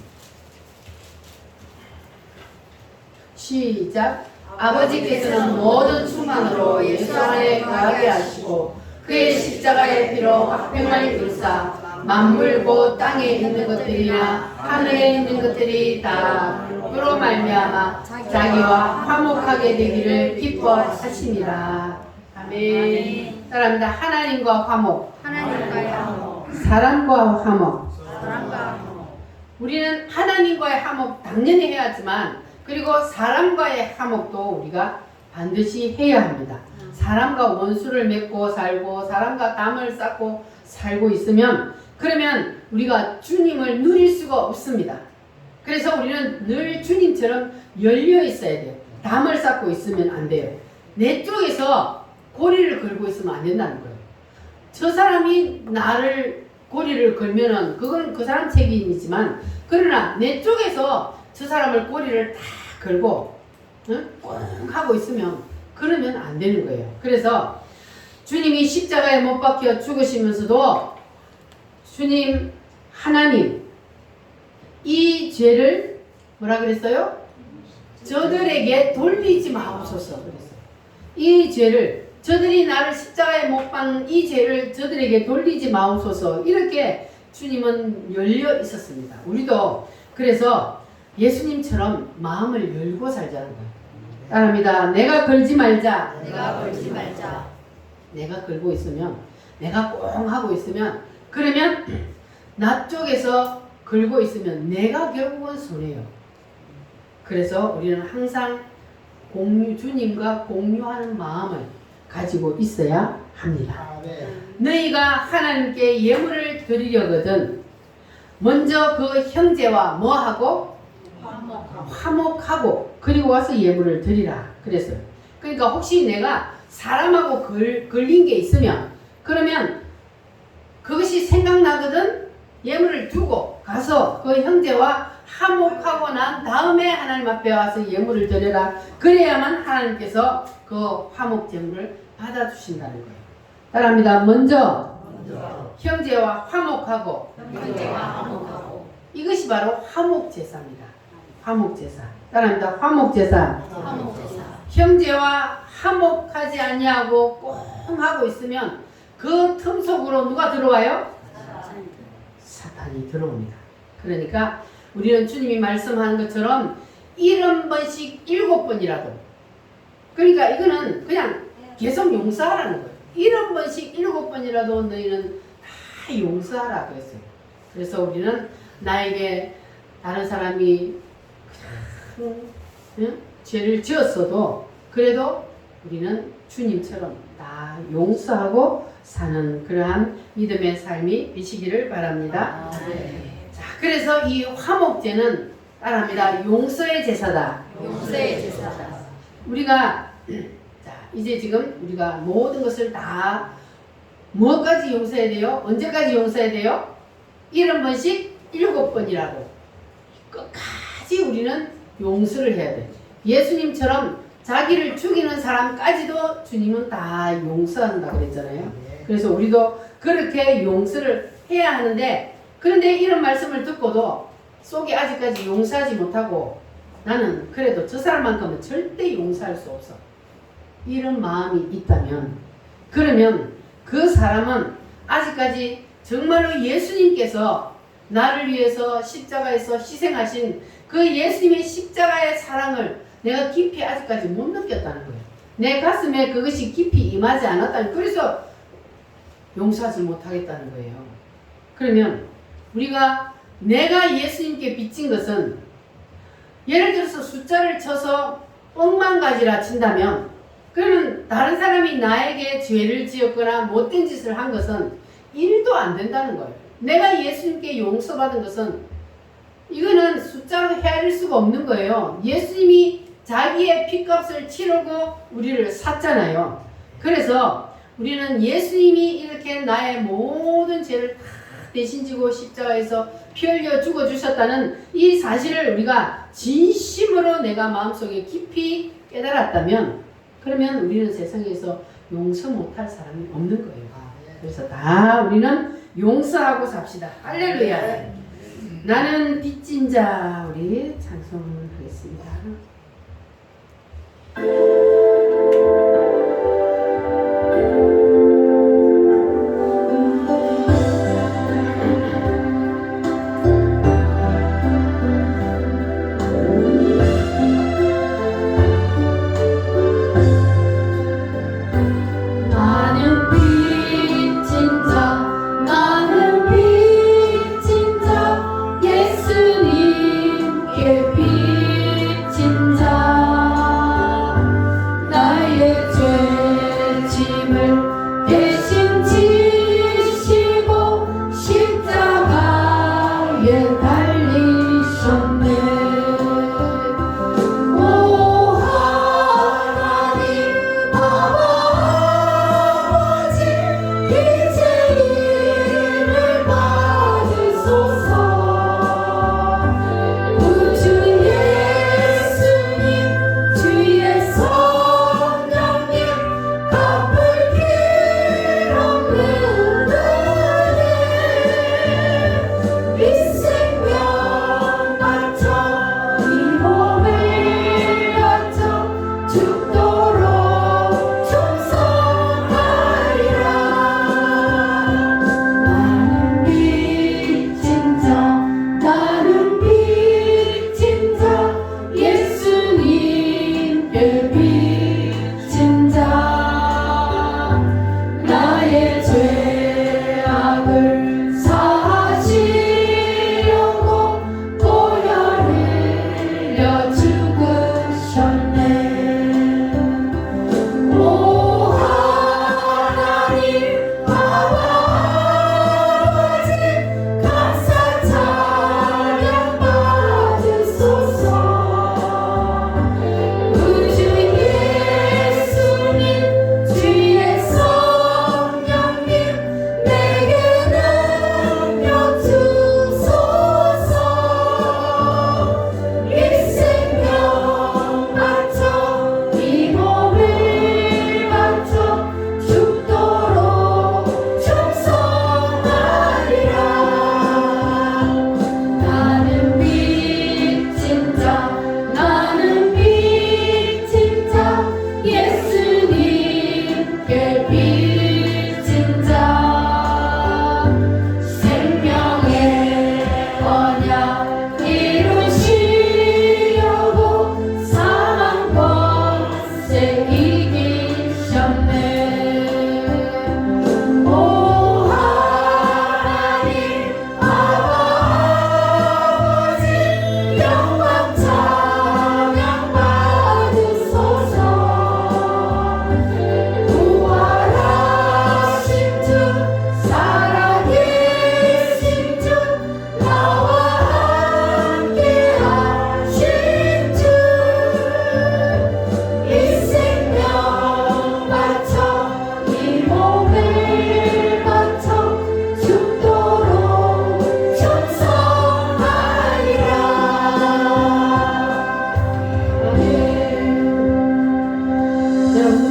시작. 아버지께서는 모든 충만으로 예수 안에 거하게 하시고 그의 십자가의 피로 화평을 이루사 만물 곧 땅에 있는 것들이나 하늘에 있는 것들이 다 그로 말미암아 자기와 화목하게 되기를 기뻐하심이라. 아멘. 따라합니다. 하나님과 화목, 사람과 화목. 우리는 하나님과의 화목 당연히 해야지만 그리고 사람과의 화목도 우리가 반드시 해야 합니다. 사람과 원수를 맺고 살고 사람과 담을 쌓고 살고 있으면 그러면 우리가 주님을 누릴 수가 없습니다. 그래서 우리는 늘 주님처럼 열려 있어야 돼요. 담을 쌓고 있으면 안 돼요. 내 쪽에서 고리를 걸고 있으면 안 된다는 거예요. 저 사람이 나를 고리를 걸면은 그건 그 사람 책임이지만 그러나 내 쪽에서 저 사람을 꼬리를 다 걸고 꽁 하고 있으면 그러면 안 되는 거예요. 그래서 주님이 십자가에 못 박혀 죽으시면서도 주님 하나님 이 죄를 뭐라 그랬어요? 저들에게 돌리지 마옵소서 그랬어요. 이 죄를 저들이 나를 십자가에 못 박는 이 죄를 저들에게 돌리지 마옵소서 이렇게 주님은 열려 있었습니다. 우리도 그래서 예수님처럼 마음을 열고 살자는 거예요. 따라합니다. 내가 걸지 말자. 내가 걸고 있으면 내가 꽁 하고 있으면 그러면 나 쪽에서 걸고 있으면 내가 결국은 손해요. 그래서 우리는 항상 주님과 공유하는 마음을 가지고 있어야 합니다. 너희가 하나님께 예물을 드리려거든 먼저 그 형제와 뭐하고? 화목하고 그리고 와서 예물을 드리라 그랬어요. 그러니까 혹시 내가 사람하고 걸린 게 있으면 그러면 그것이 생각나거든 예물을 두고 가서 그 형제와 화목하고 난 다음에 하나님 앞에 와서 예물을 드려라. 그래야만 하나님께서 그 화목 제물을 받아주신다는 거예요. 따라합니다. 먼저 형제와 화목하고 이것이 바로 화목제사입니다. 화목제사. 따라합니다. 화목제사. 형제와 화목하지 아니하고 꽁 하고 있으면 그 틈 속으로 누가 들어와요? 사탄이 들어옵니다. 그러니까 우리는 주님이 말씀하는 것처럼 70번씩 7번이라도 그러니까 이거는 그냥 계속 용서하라는 거예요. 70번씩 7번이라도 너희는 다 용서하라 그랬어요. 그래서 우리는 나에게 다른 사람이 죄를 지었어도 그래도 우리는 주님처럼 다 용서하고 사는 그러한 믿음의 삶이 되시기를 바랍니다. 자, 그래서 이 화목제는 따라합니다. 용서의 제사다. 우리가 자, 이제 지금 우리가 모든 것을 다 무엇까지 용서해야 돼요? 언제까지 용서해야 돼요? 70번씩 7번이라도 끝까지 우리는 용서를 해야 돼. 예수님처럼 자기를 죽이는 사람까지도 주님은 다 용서한다 그랬잖아요. 그래서 우리도 그렇게 용서를 해야 하는데, 그런데 이런 말씀을 듣고도 속이 아직까지 용서하지 못하고 나는 그래도 저 사람만큼은 절대 용서할 수 없어, 이런 마음이 있다면, 그러면 그 사람은 아직까지 정말로 예수님께서 나를 위해서 십자가에서 희생하신 그 예수님의 십자가의 사랑을 내가 깊이 아직까지 못 느꼈다는 거예요. 내 가슴에 그것이 깊이 임하지 않았다는, 그래서 용서하지 못하겠다는 거예요. 그러면 우리가 내가 예수님께 빚진 것은, 예를 들어서 숫자를 쳐서 억만 가지라 친다면, 그러면 다른 사람이 나에게 죄를 지었거나 못된 짓을 한 것은 1도 안 된다는 거예요. 내가 예수님께 용서받은 것은, 이거는 숫자로 헤아릴 수가 없는 거예요. 예수님이 자기의 피값을 치르고 우리를 샀잖아요. 그래서 우리는 예수님이 이렇게 나의 모든 죄를 다 대신 지고 십자가에서 피 흘려 죽어주셨다는 이 사실을 우리가 진심으로 내가 마음속에 깊이 깨달았다면, 그러면 우리는 세상에서 용서 못할 사람이 없는 거예요. 그래서 다 우리는 용서하고 삽시다. 할렐루야. 나는 빚진 자, 우리 찬송하겠습니다. 예수님께 빚진 자,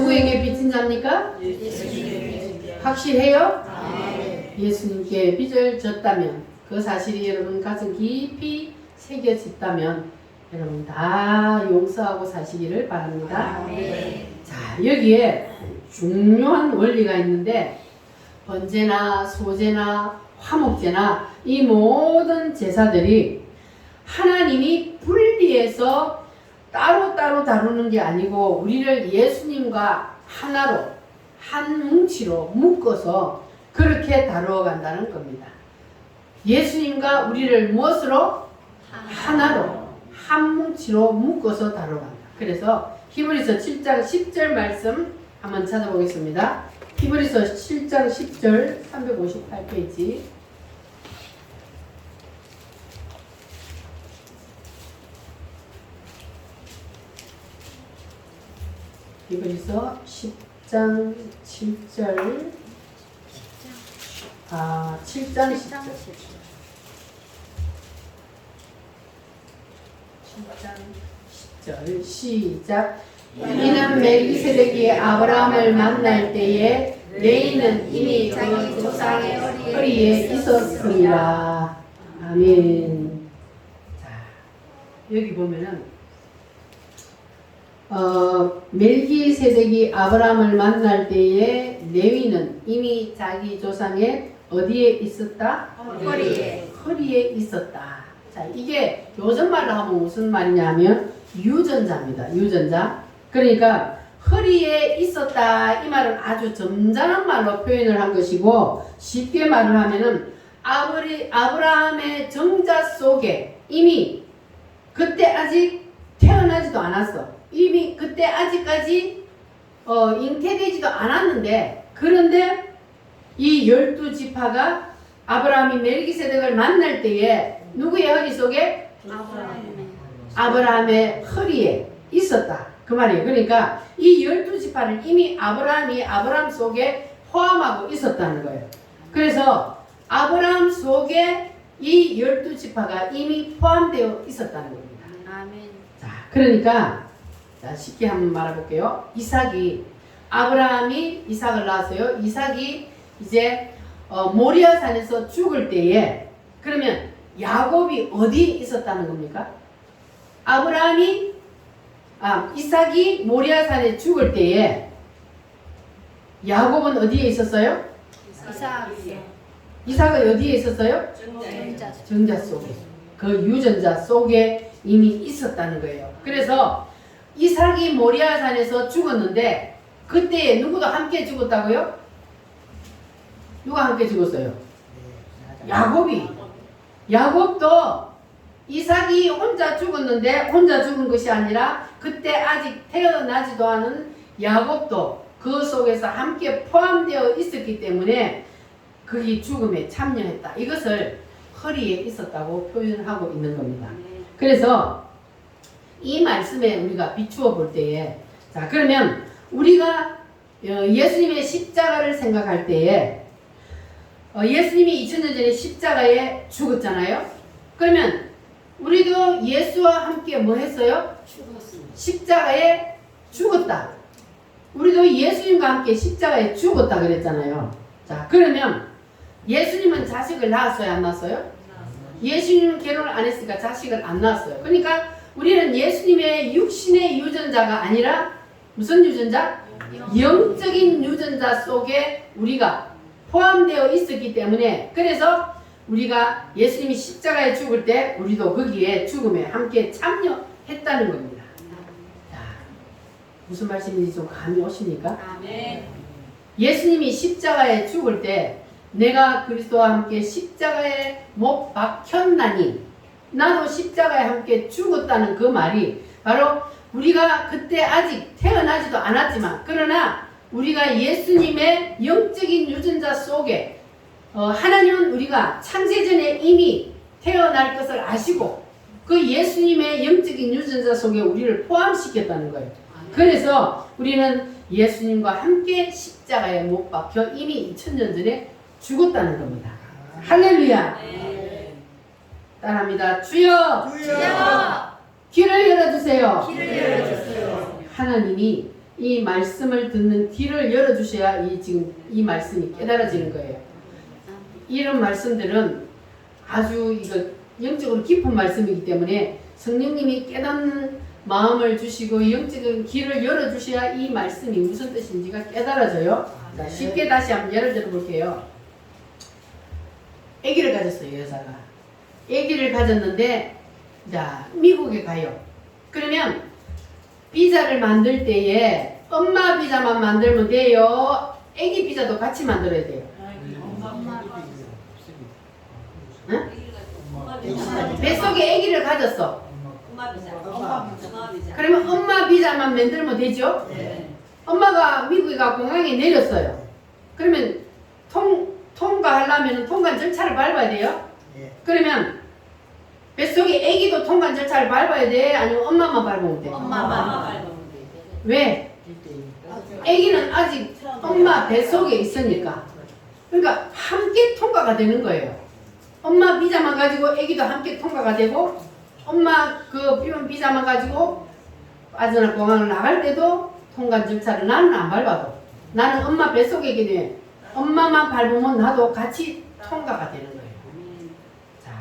누구에게 빚진 자입니까? 확실해요? 예수님께 빚을 졌다면 그 사실이 여러분 가슴 깊이 새겨졌다면 여러분 다 용서하고 사시기를 바랍니다. 자, 여기에 중요한 원리가 있는데 번제나 소제나 화목제나 이 모든 제사들이 하나님이 분리해서 따로따로 다루는 게 아니고 우리를 예수님과 하나로 한 뭉치로 묶어서 그렇게 다루어 간다는 겁니다. 예수님과 우리를 무엇으로? 하나로 한 뭉치로 묶어서 다루어 간다. 그래서 히브리서 7장 10절 말씀 한번 찾아보겠습니다. 히브리서 7장 10절 358페이지. 히브리서 10장 7절 7장 10절 7장 10절 시작. 이는 멜기세덱이 아브라함을 만날 때에 레이는 이미 그 조상의 허리에 있었습니다. 아멘. 자, 여기 보면은 멜기세덱이 아브라함을 만날 때에 레위는 이미 자기 조상의 어디에 있었다? 허리에 있었다. 자, 이게 요즘 말로 하면 무슨 말이냐면 유전자입니다. 유전자. 그러니까 허리에 있었다 이 말은 아주 점잖은 말로 표현을 한 것이고 쉽게 말을 하면은 아브라함의 정자 속에 이미 그때 아직 태어나지도 않았어. 이미 그때 아직까지 잉태되지도 않았는데 그런데 이 12지파가 아브라함이 멜기세덱을 만날 때에 누구의 허리 속에? 아브라함의 허리에 있었다. 그 말이에요. 그러니까 이 12지파를 이미 아브라함이 아브라함 속에 포함하고 있었다는 거예요. 그래서 아브라함 속에 이 12지파가 이미 포함되어 있었다는 겁니다. 아멘. 자, 그러니까 자, 쉽게 한번 말해볼게요. 아브라함이 이삭을 낳았어요. 이삭이 이제 모리아산에서 죽을 때에 그러면 야곱이 어디 있었다는 겁니까? 이삭이 모리아산에 죽을 때에 야곱은 어디에 있었어요? 이삭은 어디에 있었어요? 정자 속에. 그 유전자 속에 이미 있었다는 거예요. 그래서 이삭이 모리아산에서 죽었는데 그때에 누구도 함께 죽었다고요? 누가 함께 죽었어요? 야곱도 이삭이 혼자 죽었는데 혼자 죽은 것이 아니라 그때 아직 태어나지도 않은 야곱도 그 속에서 함께 포함되어 있었기 때문에 그의 죽음에 참여했다. 이것을 허리에 있었다고 표현하고 있는 겁니다. 그래서 이 말씀에 우리가 비추어 볼 때에 자 그러면 우리가 예수님의 십자가를 생각할 때에 예수님이 2000년 전에 십자가에 죽었잖아요. 그러면 우리도 예수와 함께 뭐 했어요? 십자가에 죽었다. 우리도 예수님과 함께 십자가에 죽었다 그랬잖아요. 자, 그러면 예수님은 자식을 낳았어요? 안 낳았어요? 예수님은 결혼을 안 했으니까 자식을 안 낳았어요. 그러니까 우리는 예수님의 육신의 유전자가 아니라 무슨 유전자? 영적인 유전자 속에 우리가 포함되어 있었기 때문에 그래서 우리가 예수님이 십자가에 죽을 때 우리도 거기에 죽음에 함께 참여했다는 겁니다. 자, 무슨 말씀인지 좀 감이 오십니까? 아멘. 예수님이 십자가에 죽을 때 내가 그리스도와 함께 십자가에 못 박혔나니 나도 십자가에 함께 죽었다는 그 말이 바로 우리가 그때 아직 태어나지도 않았지만 그러나 우리가 예수님의 영적인 유전자 속에 하나님은 우리가 창세전에 이미 태어날 것을 아시고 그 예수님의 영적인 유전자 속에 우리를 포함시켰다는 거예요. 그래서 우리는 예수님과 함께 십자가에 못 박혀 이미 2000년 전에 죽었다는 겁니다. 할렐루야. 따라합니다. 주여 주여 귀를 열어주세요. 길을 열어주세요. 하나님이 이 말씀을 듣는 귀를 열어주셔야 지금 이 말씀이 깨달아지는 거예요. 이런 말씀들은 아주 이거 영적으로 깊은 말씀이기 때문에 성령님이 깨닫는 마음을 주시고 영적인 귀를 열어주셔야 이 말씀이 무슨 뜻인지가 깨달아져요. 자, 쉽게 다시 한번 예를 들어 볼게요. 아기를 가졌어요, 여자가. 아기를 가졌는데, 자, 미국에 가요. 그러면 비자를 만들 때에 엄마 비자만 만들면 돼요? 아기 비자도 같이 만들어야 돼요. 응? 뱃속에 아기를 가졌어. 그러면 엄마 비자만 만들면 되죠? 엄마가 미국에 가 공항에 내렸어요. 그러면 통과하려면 통관 절차를 밟아야 돼요? 그러면 뱃속에 아기도 통관 절차를 밟아야 돼? 아니면 엄마만 밟으면 돼? 왜? 아기는 아직 엄마 뱃속에 있으니까. 그러니까 함께 통과가 되는 거예요. 엄마 비자만 가지고 아기도 함께 통과가 되고, 엄마 그 비자만 가지고 빠져나 공항을 나갈 때도 통관 절차를 나는 안 밟아도, 나는 엄마 뱃속에 있기 때문에 엄마만 밟으면 나도 같이 통과가 되는 거예요. 자,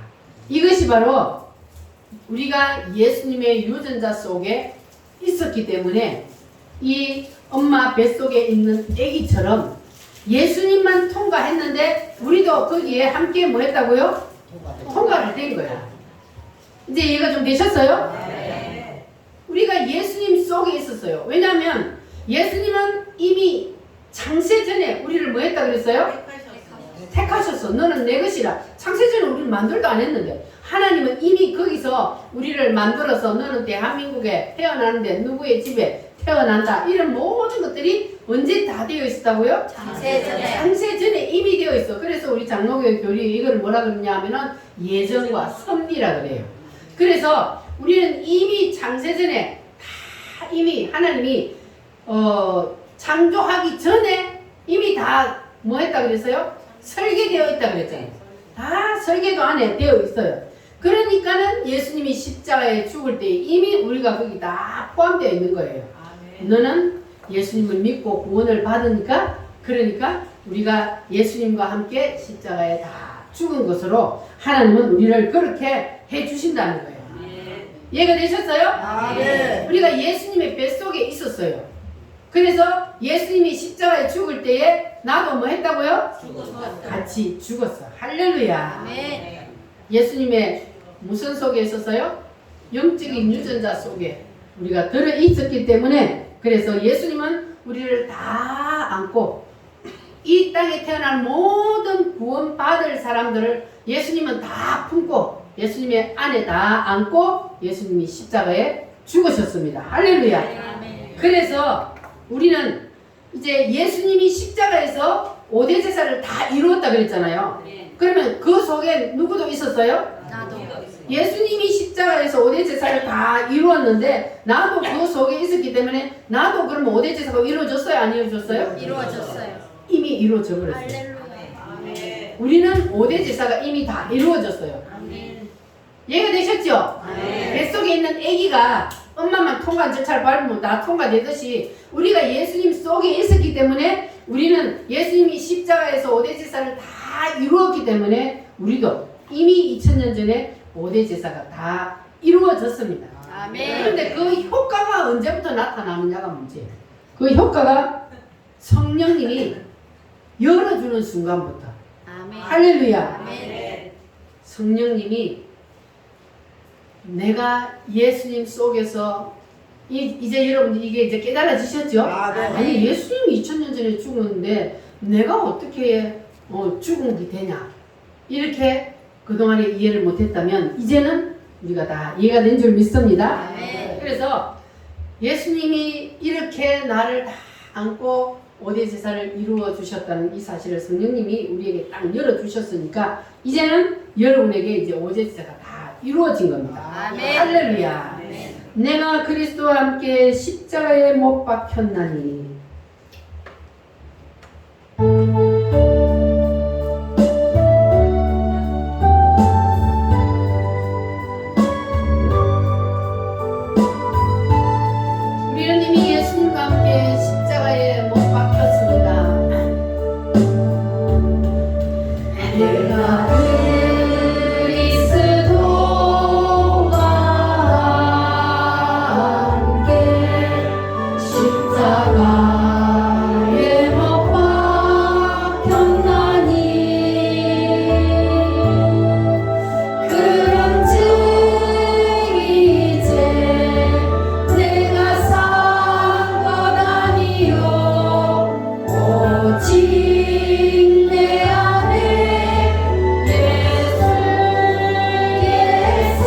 이것이 바로 우리가 예수님의 유전자 속에 있었기 때문에 이 엄마 뱃속에 있는 아기처럼 예수님만 통과했는데 우리도 거기에 함께 뭐 했다고요? 통과를 된 거예요. 이제 이해가 좀 되셨어요? 네. 우리가 예수님 속에 있었어요. 왜냐하면 예수님은 이미 창세 전에 우리를 뭐 했다 그랬어요? 택하셨어. 너는 내 것이라. 창세 전에 우리를 만들도 안 했는데 하나님은 이미 거기서 우리를 만들어서 너는 대한민국에 태어나는데 누구의 집에 태어난다. 이런 모든 것들이 언제 다 되어 있었다고요? 창세 전에. 창세 전에 이미 되어 있어. 그래서 우리 장로교 교리 이걸 뭐라 그러냐 하면은 예정과 섭리라 그래요. 그래서 우리는 이미 창세 전에 다 이미 하나님이 창조하기 전에 이미 다 뭐 했다 그랬어요? 설계되어 있다 그랬잖아요. 다 설계도 안에 되어 있어요. 그러니까는 예수님이 십자가에 죽을 때 이미 우리가 거기 다 포함되어 있는 거예요. 너는 예수님을 믿고 구원을 받으니까, 그러니까 우리가 예수님과 함께 십자가에 다 죽은 것으로 하나님은 우리를 그렇게 해주신다는 거예요. 이해가 되셨어요? 네. 우리가 예수님의 뱃속에 있었어요. 그래서 예수님이 십자가에 죽을 때에 나도 뭐 했다고요? 같이 죽었어. 할렐루야. 네. 예수님의 무슨 속에 있었어요? 영적인 유전자 속에 우리가 들어 있었기 때문에, 그래서 예수님은 우리를 다 안고 이 땅에 태어난 모든 구원받을 사람들을 예수님은 다 품고 예수님의 안에 다 안고 예수님이 십자가에 죽으셨습니다. 할렐루야. 그래서 우리는 이제 예수님이 십자가에서 5대 제사를 다 이루었다 그랬잖아요. 그러면 그 속에 누구도 있었어요? 나도. 예수님이 십자가에서 5대 제사를 다 이루었는데 나도 그 속에 있었기 때문에 나도 그러면 5대 제사가 이루어졌어요? 안 이루어졌어요? 이루어졌어요. 이미 이루어져 버렸어요. 할렐루야. 우리는 5대 제사가 이미 다 이루어졌어요. 아멘. 이해가 되셨죠? 네. 뱃속에 있는 아기가 엄마만 통과 절차를 밟으면 다 통과되듯이 우리가 예수님 속에 있었기 때문에 우리는 예수님이 십자가에서 5대 제사를 다 이루었기 때문에 우리도 이미 2000년 전에 5대 제사가 다 이루어졌습니다. 아멘. 그런데 그 효과가 언제부터 나타나느냐가 문제예요. 그 효과가 성령님이 열어주는 순간부터. 아멘. 할렐루야. 아멘. 성령님이 내가 예수님 속에서 이제 여러분 이게 이제 깨달아지셨죠? 아니 예수님이 2000년 전에 죽었는데 내가 어떻게 죽은 게 되냐 이렇게 그동안에 이해를 못했다면 이제는 우리가 다 이해가 된 줄 믿습니다. 아멘. 그래서 예수님이 이렇게 나를 다 안고 5대 제사를 이루어 주셨다는 이 사실을 성령님이 우리에게 딱 열어 주셨으니까 이제는 여러분에게 이제 5대 제사가 다 이루어진 겁니다. 아멘. 할렐루야. 아멘. 내가 그리스도와 함께 십자가에 못 박혔나니. 우리는 이미 예수님과 함께 오직 내 안에 예수께서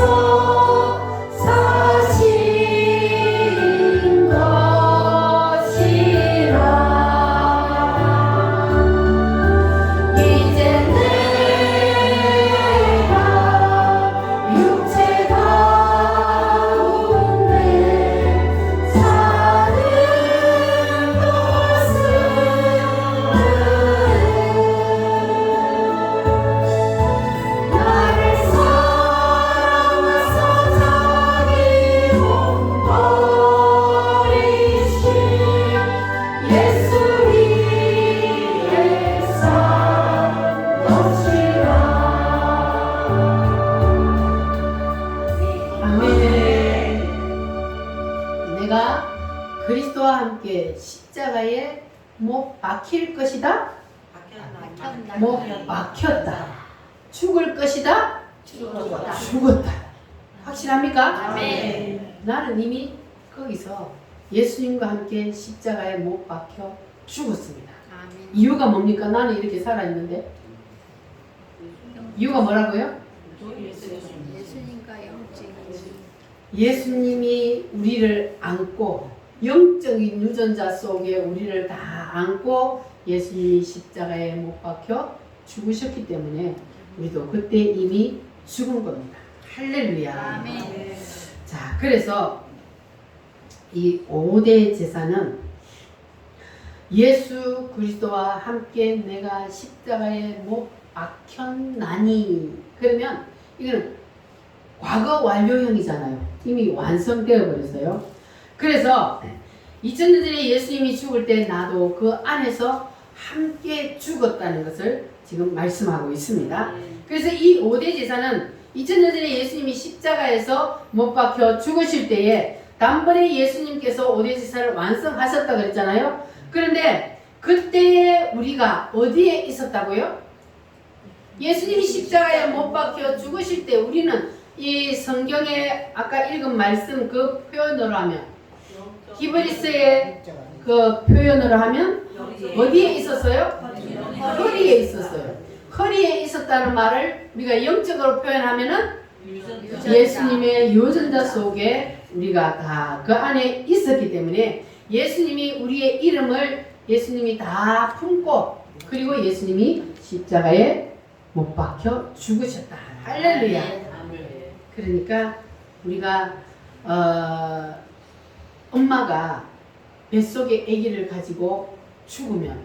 사신 것이라. 이제 내가 육체 가운데 사는 것은 나를 사랑하사 자기 몸 버리신 예수 위에 산 것이라. 아멘. 내가 그리스도와 함께 십자가에 못 박힐 것이다. 못 박혔다. 죽을 것이다. 죽었다. 확실합니까? 아멘. 나는 이미 거기서 예수님과 함께 십자가에 못 박혀 죽었습니다. 이유가 뭡니까? 나는 이렇게 살아있는데. 이유가 뭐라고요? 예수님과 영적인 예수님이 우리를 안고 영적인 유전자 속에 우리를 다 안고 예수님이 십자가에 못 박혀 죽으셨기 때문에 우리도 그때 이미 죽은 겁니다. 할렐루야. 아멘. 자, 그래서 이 5대 제사는 예수 그리스도와 함께 내가 십자가에 못 박혔나니, 그러면 이거는 과거 완료형이잖아요. 이미 완성되어 버렸어요. 그래서 2000년 전에 예수님이 죽을 때 나도 그 안에서 함께 죽었다는 것을 지금 말씀하고 있습니다. 그래서 이 5대 제사는 2000년 전에 예수님이 십자가에서 못 박혀 죽으실 때에 단번에 예수님께서 5대 제사를 완성하셨다 그랬잖아요. 그런데 그때 우리가 어디에 있었다고요? 예수님이 십자가에 못 박혀 죽으실 때 우리는 이 성경에 아까 읽은 말씀 그 표현으로 하면, 히브리스의 그 표현으로 하면 어디에 있었어요? 허리에 있었어요. 허리에 있었다는 말을 우리가 영적으로 표현하면은 예수님의 유전자 속에 우리가 다 그 안에 있었기 때문에 예수님이 우리의 이름을 예수님이 다 품고, 그리고 예수님이 십자가에 못 박혀 죽으셨다. 할렐루야. 그러니까 우리가 엄마가 뱃속에 아기를 가지고 죽으면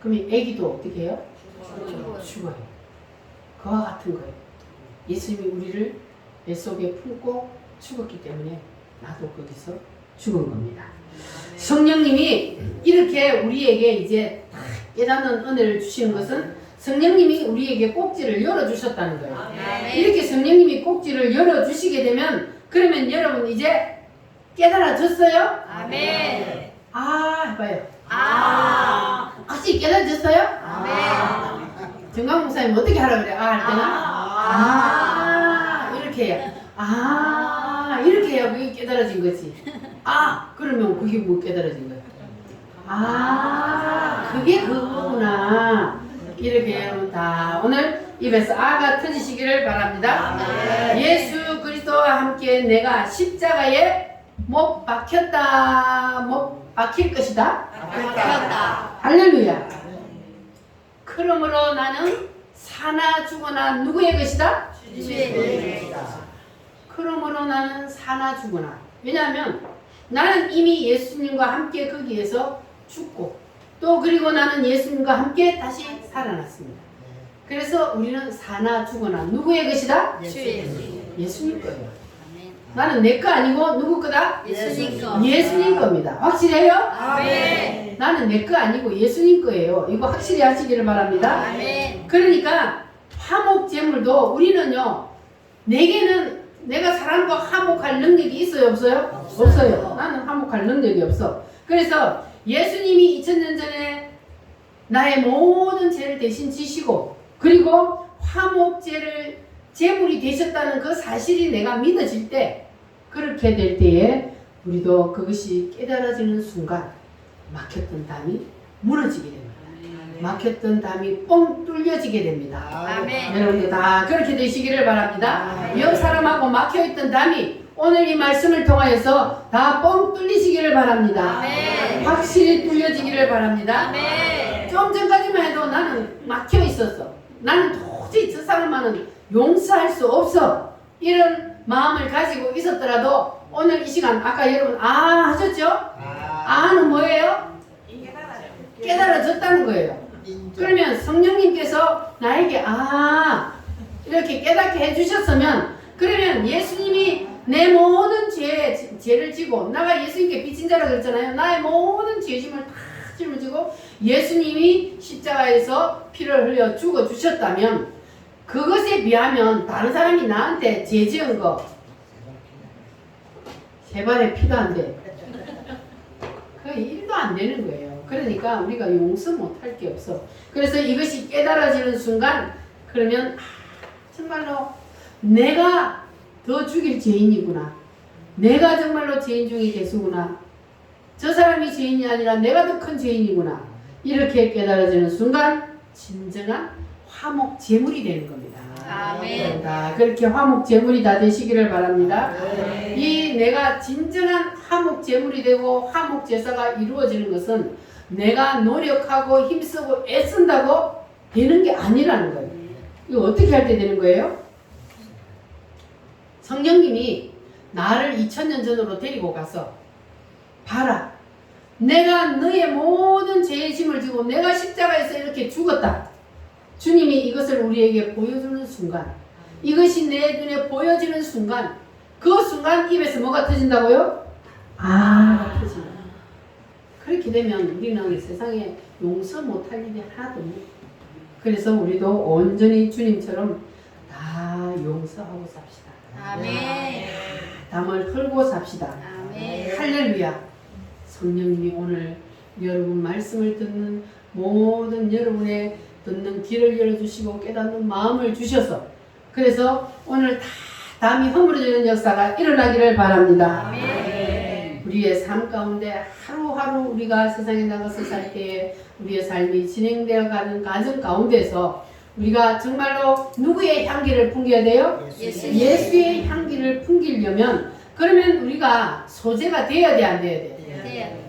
그러면 아기도 어떻게 해요? 죽어요. 그와 같은 거예요. 예수님이 우리를 뱃속에 품고 죽었기 때문에 나도 거기서 죽은 겁니다. 성령님이 이렇게 우리에게 이제 깨닫는 은혜를 주시는 것은 성령님이 우리에게 꼭지를 열어주셨다는 거예요. 이렇게 성령님이 꼭지를 열어주시게 되면 그러면 여러분 이제 깨달아졌어요? 아멘. 아 해봐요. 확실히 아. 깨달아졌어요? 아멘. 정강 목사님 어떻게 하라 그래? 할 때는 이렇게 해요. 이렇게 해야 그게 깨달아진 거지. 그러면 그게 뭐 깨달아진 거야? 그게 그거구나. 이렇게 여러분 다 오늘 입에서 아가 터지시기를 바랍니다. 예수 그리스도와 함께 내가 십자가에 못 박혔다, 못 박힐 것이다. 박혔다. 할렐루야. 그러므로 나는 사나 죽으나 누구의 것이다? 주의 그러므로 나는 사나 죽으나. 왜냐하면 나는 이미 예수님과 함께 거기에서 죽고 또 그리고 나는 예수님과 함께 다시 살아났습니다. 그래서 우리는 사나 죽으나 누구의 것이다? 주의 예수님 거예요. 나는 내 거 아니고 누구 거다? 예수님 거. 예수님 겁니다. 확실해요? 아멘. 나는 내 거 아니고 예수님 거예요. 이거 확실히 하시기를 바랍니다. 아멘. 그러니까 화목 제물도 우리는요, 내게는 내가 사람과 화목할 능력이 있어요, 없어요? 없어요. 나는 화목할 능력이 없어. 그래서 예수님이 2000년 전에 나의 모든 죄를 대신 지시고 그리고 화목제를 제물이 되셨다는 그 사실이 내가 믿어질 때, 그렇게 될 때에 우리도 그것이 깨달아지는 순간 막혔던 담이 무너지게 됩니다. 막혔던 담이 뻥 뚫려지게 됩니다. 아멘. 여러분도 다 그렇게 되시기를 바랍니다. 옆 사람하고 막혀있던 담이 오늘 이 말씀을 통하여서 다 뻥 뚫리시기를 바랍니다. 아멘. 확실히 뚫려지기를 바랍니다. 아멘. 좀 전까지만 해도 나는 막혀 있었어. 나는 도저히 저 사람만은 용서할 수 없어. 이런 마음을 가지고 있었더라도 오늘 이 시간 아까 여러분 하셨죠? 아는 뭐예요? 깨달아졌다는 거예요. 그러면 성령님께서 나에게 이렇게 깨닫게 해주셨으면 그러면 예수님이 내 모든 죄를 지고 나가 예수님께 빚진 자라 그랬잖아요. 나의 모든 죄짐을 다 짊어지고 예수님이 십자가에서 피를 흘려 죽어 주셨다면 그것에 비하면 다른 사람이 나한테 죄 지은 거 세 발의 피도 안 돼. 그 일도 안 되는 거예요. 그러니까 우리가 용서 못할 게 없어. 그래서 이것이 깨달아지는 순간 그러면 정말로 내가 더 죽일 죄인이구나. 내가 정말로 죄인 중에 개수구나. 저 사람이 죄인이 아니라 내가 더 큰 죄인이구나. 이렇게 깨달아지는 순간 진정한 화목 제물이 되는 겁니다. 아멘. 그렇게 화목 제물이 다 되시기를 바랍니다. 이 내가 진정한 화목 제물이 되고 화목 제사가 이루어지는 것은 내가 노력하고 힘쓰고 애쓴다고 되는 게 아니라는 거예요. 이거 어떻게 할 때 되는 거예요? 성령님이 나를 2000년 전으로 데리고 가서 봐라. 내가 너의 모든 죄의 짐을 지고 내가 십자가에서 이렇게 죽었다. 주님이 이것을 우리에게 보여주는 순간 이것이 내 눈에 보여지는 순간 그 순간 입에서 뭐가 터진다고요? 터진다. 그렇게 되면 우리는 세상에 용서 못할 일이 하나도 없네. 그래서 우리도 온전히 주님처럼 다 용서하고 삽시다. 아멘. 담을 털고 삽시다. 아멘. 할렐루야. 성령님이 오늘 여러분 말씀을 듣는 모든 여러분의 듣는 귀를 열어주시고 깨닫는 마음을 주셔서 그래서 오늘 다 담이 허물어지는 역사가 일어나기를 바랍니다. 아멘. 우리의 삶 가운데 하루하루 우리가 세상에 나가서 살 때에 우리의 삶이 진행되어 가는 과정 가운데서 우리가 정말로 누구의 향기를 풍겨야 돼요? 예수의 향기를 풍기려면 그러면 우리가 소재가 돼야 돼, 안 돼야 돼? 네.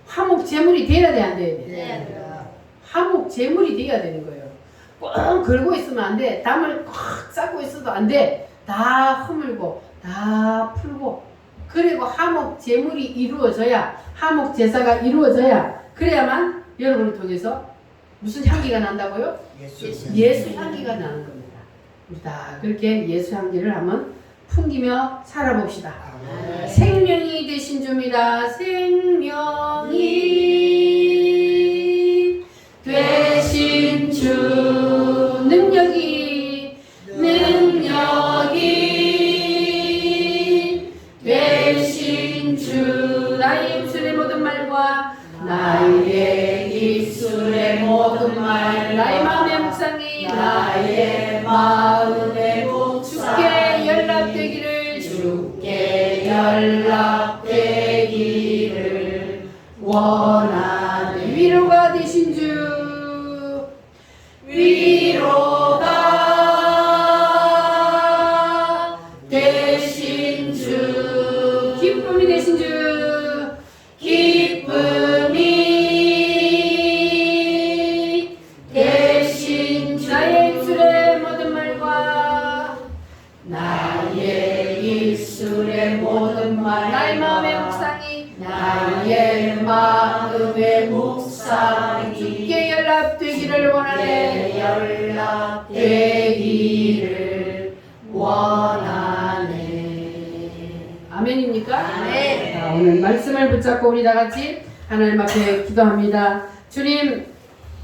화목 제물이 돼야 돼, 안 돼야 돼? 네. 화목 제물이 돼야 되는 거예요. 꽉 걸고 있으면 안 돼. 담을 꽉 쌓고 있어도 안 돼. 다 허물고 다 풀고 그리고 화목 제물이 이루어져야 화목 제사가 이루어져야 그래야만 여러분을 통해서 무슨 향기가 난다고요? 예수 향기가 나는 겁니다. 우리 다 그렇게 예수 향기를 한번 풍기며 살아봅시다. 생명이 되신 주입니다. 생명이 되신 주 능력이 되신 주 나의 입술의 모든 말과 나의 입술의 모든 말 나의 마음의 묵상이 나의 마음의 주께 연락되기를 원하는 위로가 되신 주 위로가 되신 주 기쁨이 되신 주 기쁨이 되신 주 나의 입술의 모든 말과 나의 입술의 모든 말 나의 마음의 묵상이 나의 마음의 묵상이 주께 연락되기를 원하네 연락되기를 원하네 아멘입니까? 아멘. 자, 오늘 말씀을 붙잡고 우리 다 같이 하나님 앞에 기도합니다. 주님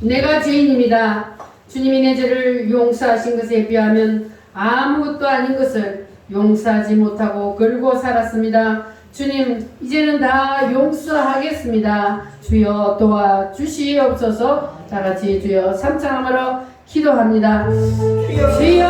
내가 죄인입니다. 주님이 내 죄를 용서하신 것에 비하면 아무것도 아닌 것을 용서하지 못하고 걸고 살았습니다. 주님 이제는 다 용서하겠습니다. 주여 도와주시옵소서. 다같이 주여 삼창함으로 기도합니다. 주여